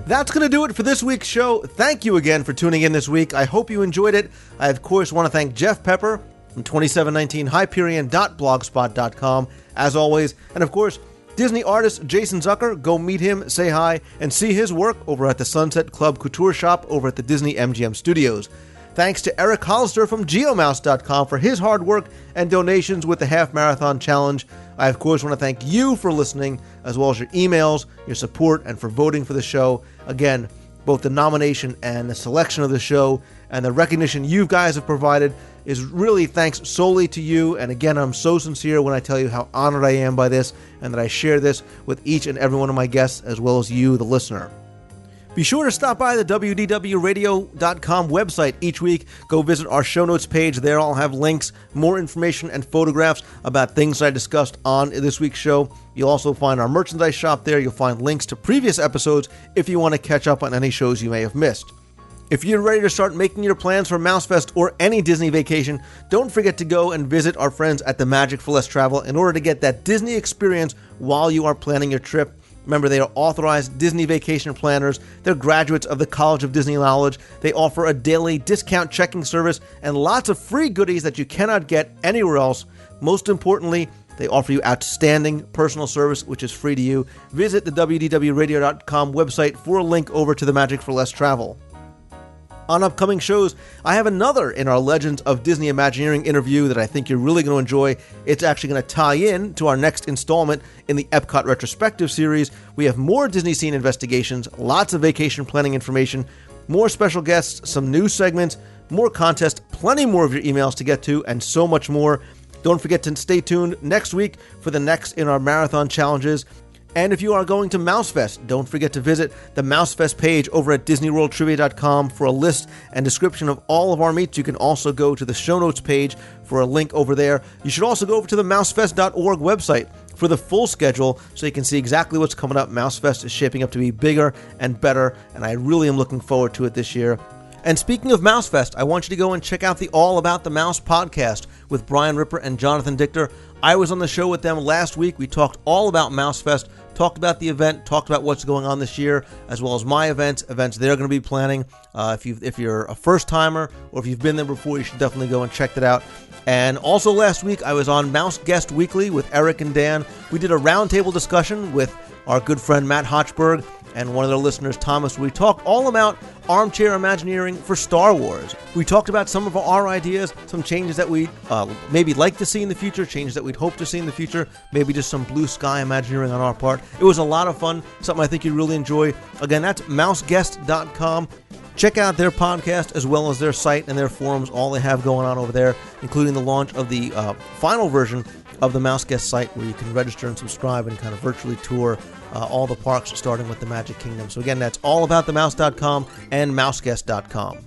That's going to do it for this week's show. Thank you again for tuning in this week. I hope you enjoyed it. I, of course, want to thank Jeff Pepper from from 2719hyperion.blogspot.com, as always. And of course, Disney artist Jason Zucker, go meet him, say hi, and see his work over at the Sunset Club Couture Shop over at the Disney MGM Studios. Thanks to Eric Hollister from geomouse.com for his hard work and donations with the Half Marathon Challenge. I, of course, want to thank you for listening, as well as your emails, your support, and for voting for the show. Again, both the nomination and the selection of the show and the recognition you guys have provided is really thanks solely to you. And again, I'm so sincere when I tell you how honored I am by this and that I share this with each and every one of my guests, as well as you, the listener. Be sure to stop by the WDWRadio.com website each week. Go visit our show notes page. There I'll have links, more information, and photographs about things I discussed on this week's show. You'll also find our merchandise shop there. You'll find links to previous episodes if you want to catch up on any shows you may have missed. If you're ready to start making your plans for MouseFest or any Disney vacation, don't forget to go and visit our friends at the Magic for Less Travel in order to get that Disney experience while you are planning your trip. Remember, they are authorized Disney vacation planners. They're graduates of the College of Disney Knowledge. They offer a daily discount checking service and lots of free goodies that you cannot get anywhere else. Most importantly, they offer you outstanding personal service, which is free to you. Visit the WDWRadio.com website for a link over to the Magic for Less Travel. On upcoming shows, I have another in our Legends of Disney Imagineering interview that I think you're really going to enjoy. It's actually going to tie in to our next installment in the Epcot Retrospective series. We have more Disney Scene investigations, lots of vacation planning information, more special guests, some new segments, more contests, plenty more of your emails to get to, and so much more. Don't forget to stay tuned next week for the next in our marathon challenges. And if you are going to MouseFest, don't forget to visit the MouseFest page over at DisneyWorldTrivia.com for a list and description of all of our meets. You can also go to the show notes page for a link over there. You should also go over to the MouseFest.org website for the full schedule so you can see exactly what's coming up. MouseFest is shaping up to be bigger and better, and I really am looking forward to it this year. And speaking of MouseFest, I want you to go and check out the All About the Mouse podcast with Brian Ripper and Jonathan Dichter. I was on the show with them last week. We talked all about MouseFest, talked about the event, talked about what's going on this year, as well as my events they're going to be planning. If you're a first-timer or if you've been there before, you should definitely go and check that out. And also last week, I was on Mouse Guest Weekly with Eric and Dan. We did a roundtable discussion with our good friend Matt Hochberg and one of their listeners, Thomas. We talked all about armchair Imagineering for Star Wars. We talked about some of our ideas, some changes that we'd maybe like to see in the future, changes that we'd hope to see in the future, maybe just some blue sky Imagineering on our part. It was a lot of fun, something I think you'd really enjoy. Again, that's mouseguest.com. Check out their podcast as well as their site and their forums, all they have going on over there, including the launch of the final version of the Mouse Guest site where you can register and subscribe and kind of virtually tour all the parks starting with the Magic Kingdom. So again, that's allaboutthemouse.com and mouseguest.com.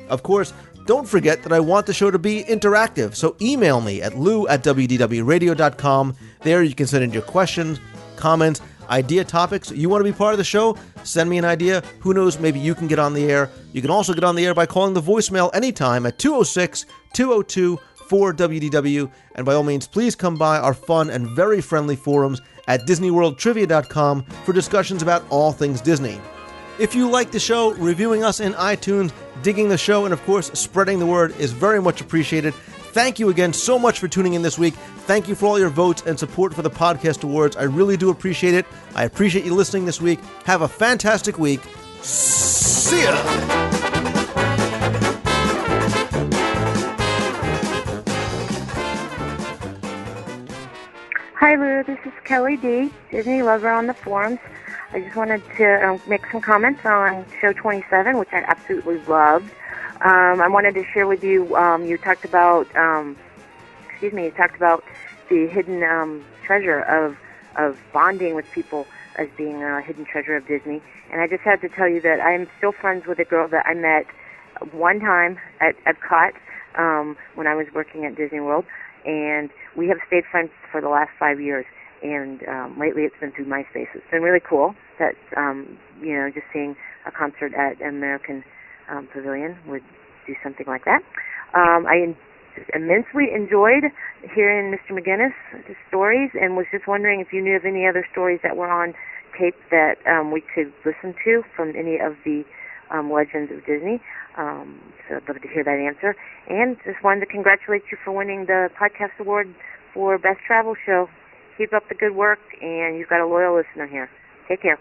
Of course, don't forget that I want the show to be interactive, so email me at lou@wdwradio.com. There you can send in your questions, comments, idea topics. You want to be part of the show? Send me an idea. Who knows, maybe you can get on the air. You can also get on the air by calling the voicemail anytime at 206-202-4WDW. And by all means, please come by our fun and very friendly forums at DisneyWorldTrivia.com for discussions about all things Disney. If you like the show, reviewing us in iTunes, digging the show, and of course, spreading the word is very much appreciated. Thank you again so much for tuning in this week. Thank you for all your votes and support for the Podcast Awards. I really do appreciate it. I appreciate you listening this week. Have a fantastic week. See ya! Hi, Lou. This is Kelly D., Disney lover on the forums. I just wanted to make some comments on Show 27, which I absolutely loved. I wanted to share with you. You talked about, you talked about the hidden treasure of bonding with people as being a hidden treasure of Disney. And I just had to tell you that I am still friends with a girl that I met one time at Epcot when I was working at Disney World. And we have stayed friends for the last 5 years, and lately it's been through MySpace. It's been really cool that, just seeing a concert at American Pavilion would do something like that. I just immensely enjoyed hearing Mr. McGinnis' stories, and was just wondering if you knew of any other stories that were on tape that we could listen to from any of the Legends of Disney. So I'd love to hear that answer. And just wanted to congratulate you for winning the podcast award for Best Travel Show. Keep up the good work, and you've got a loyal listener here. Take care.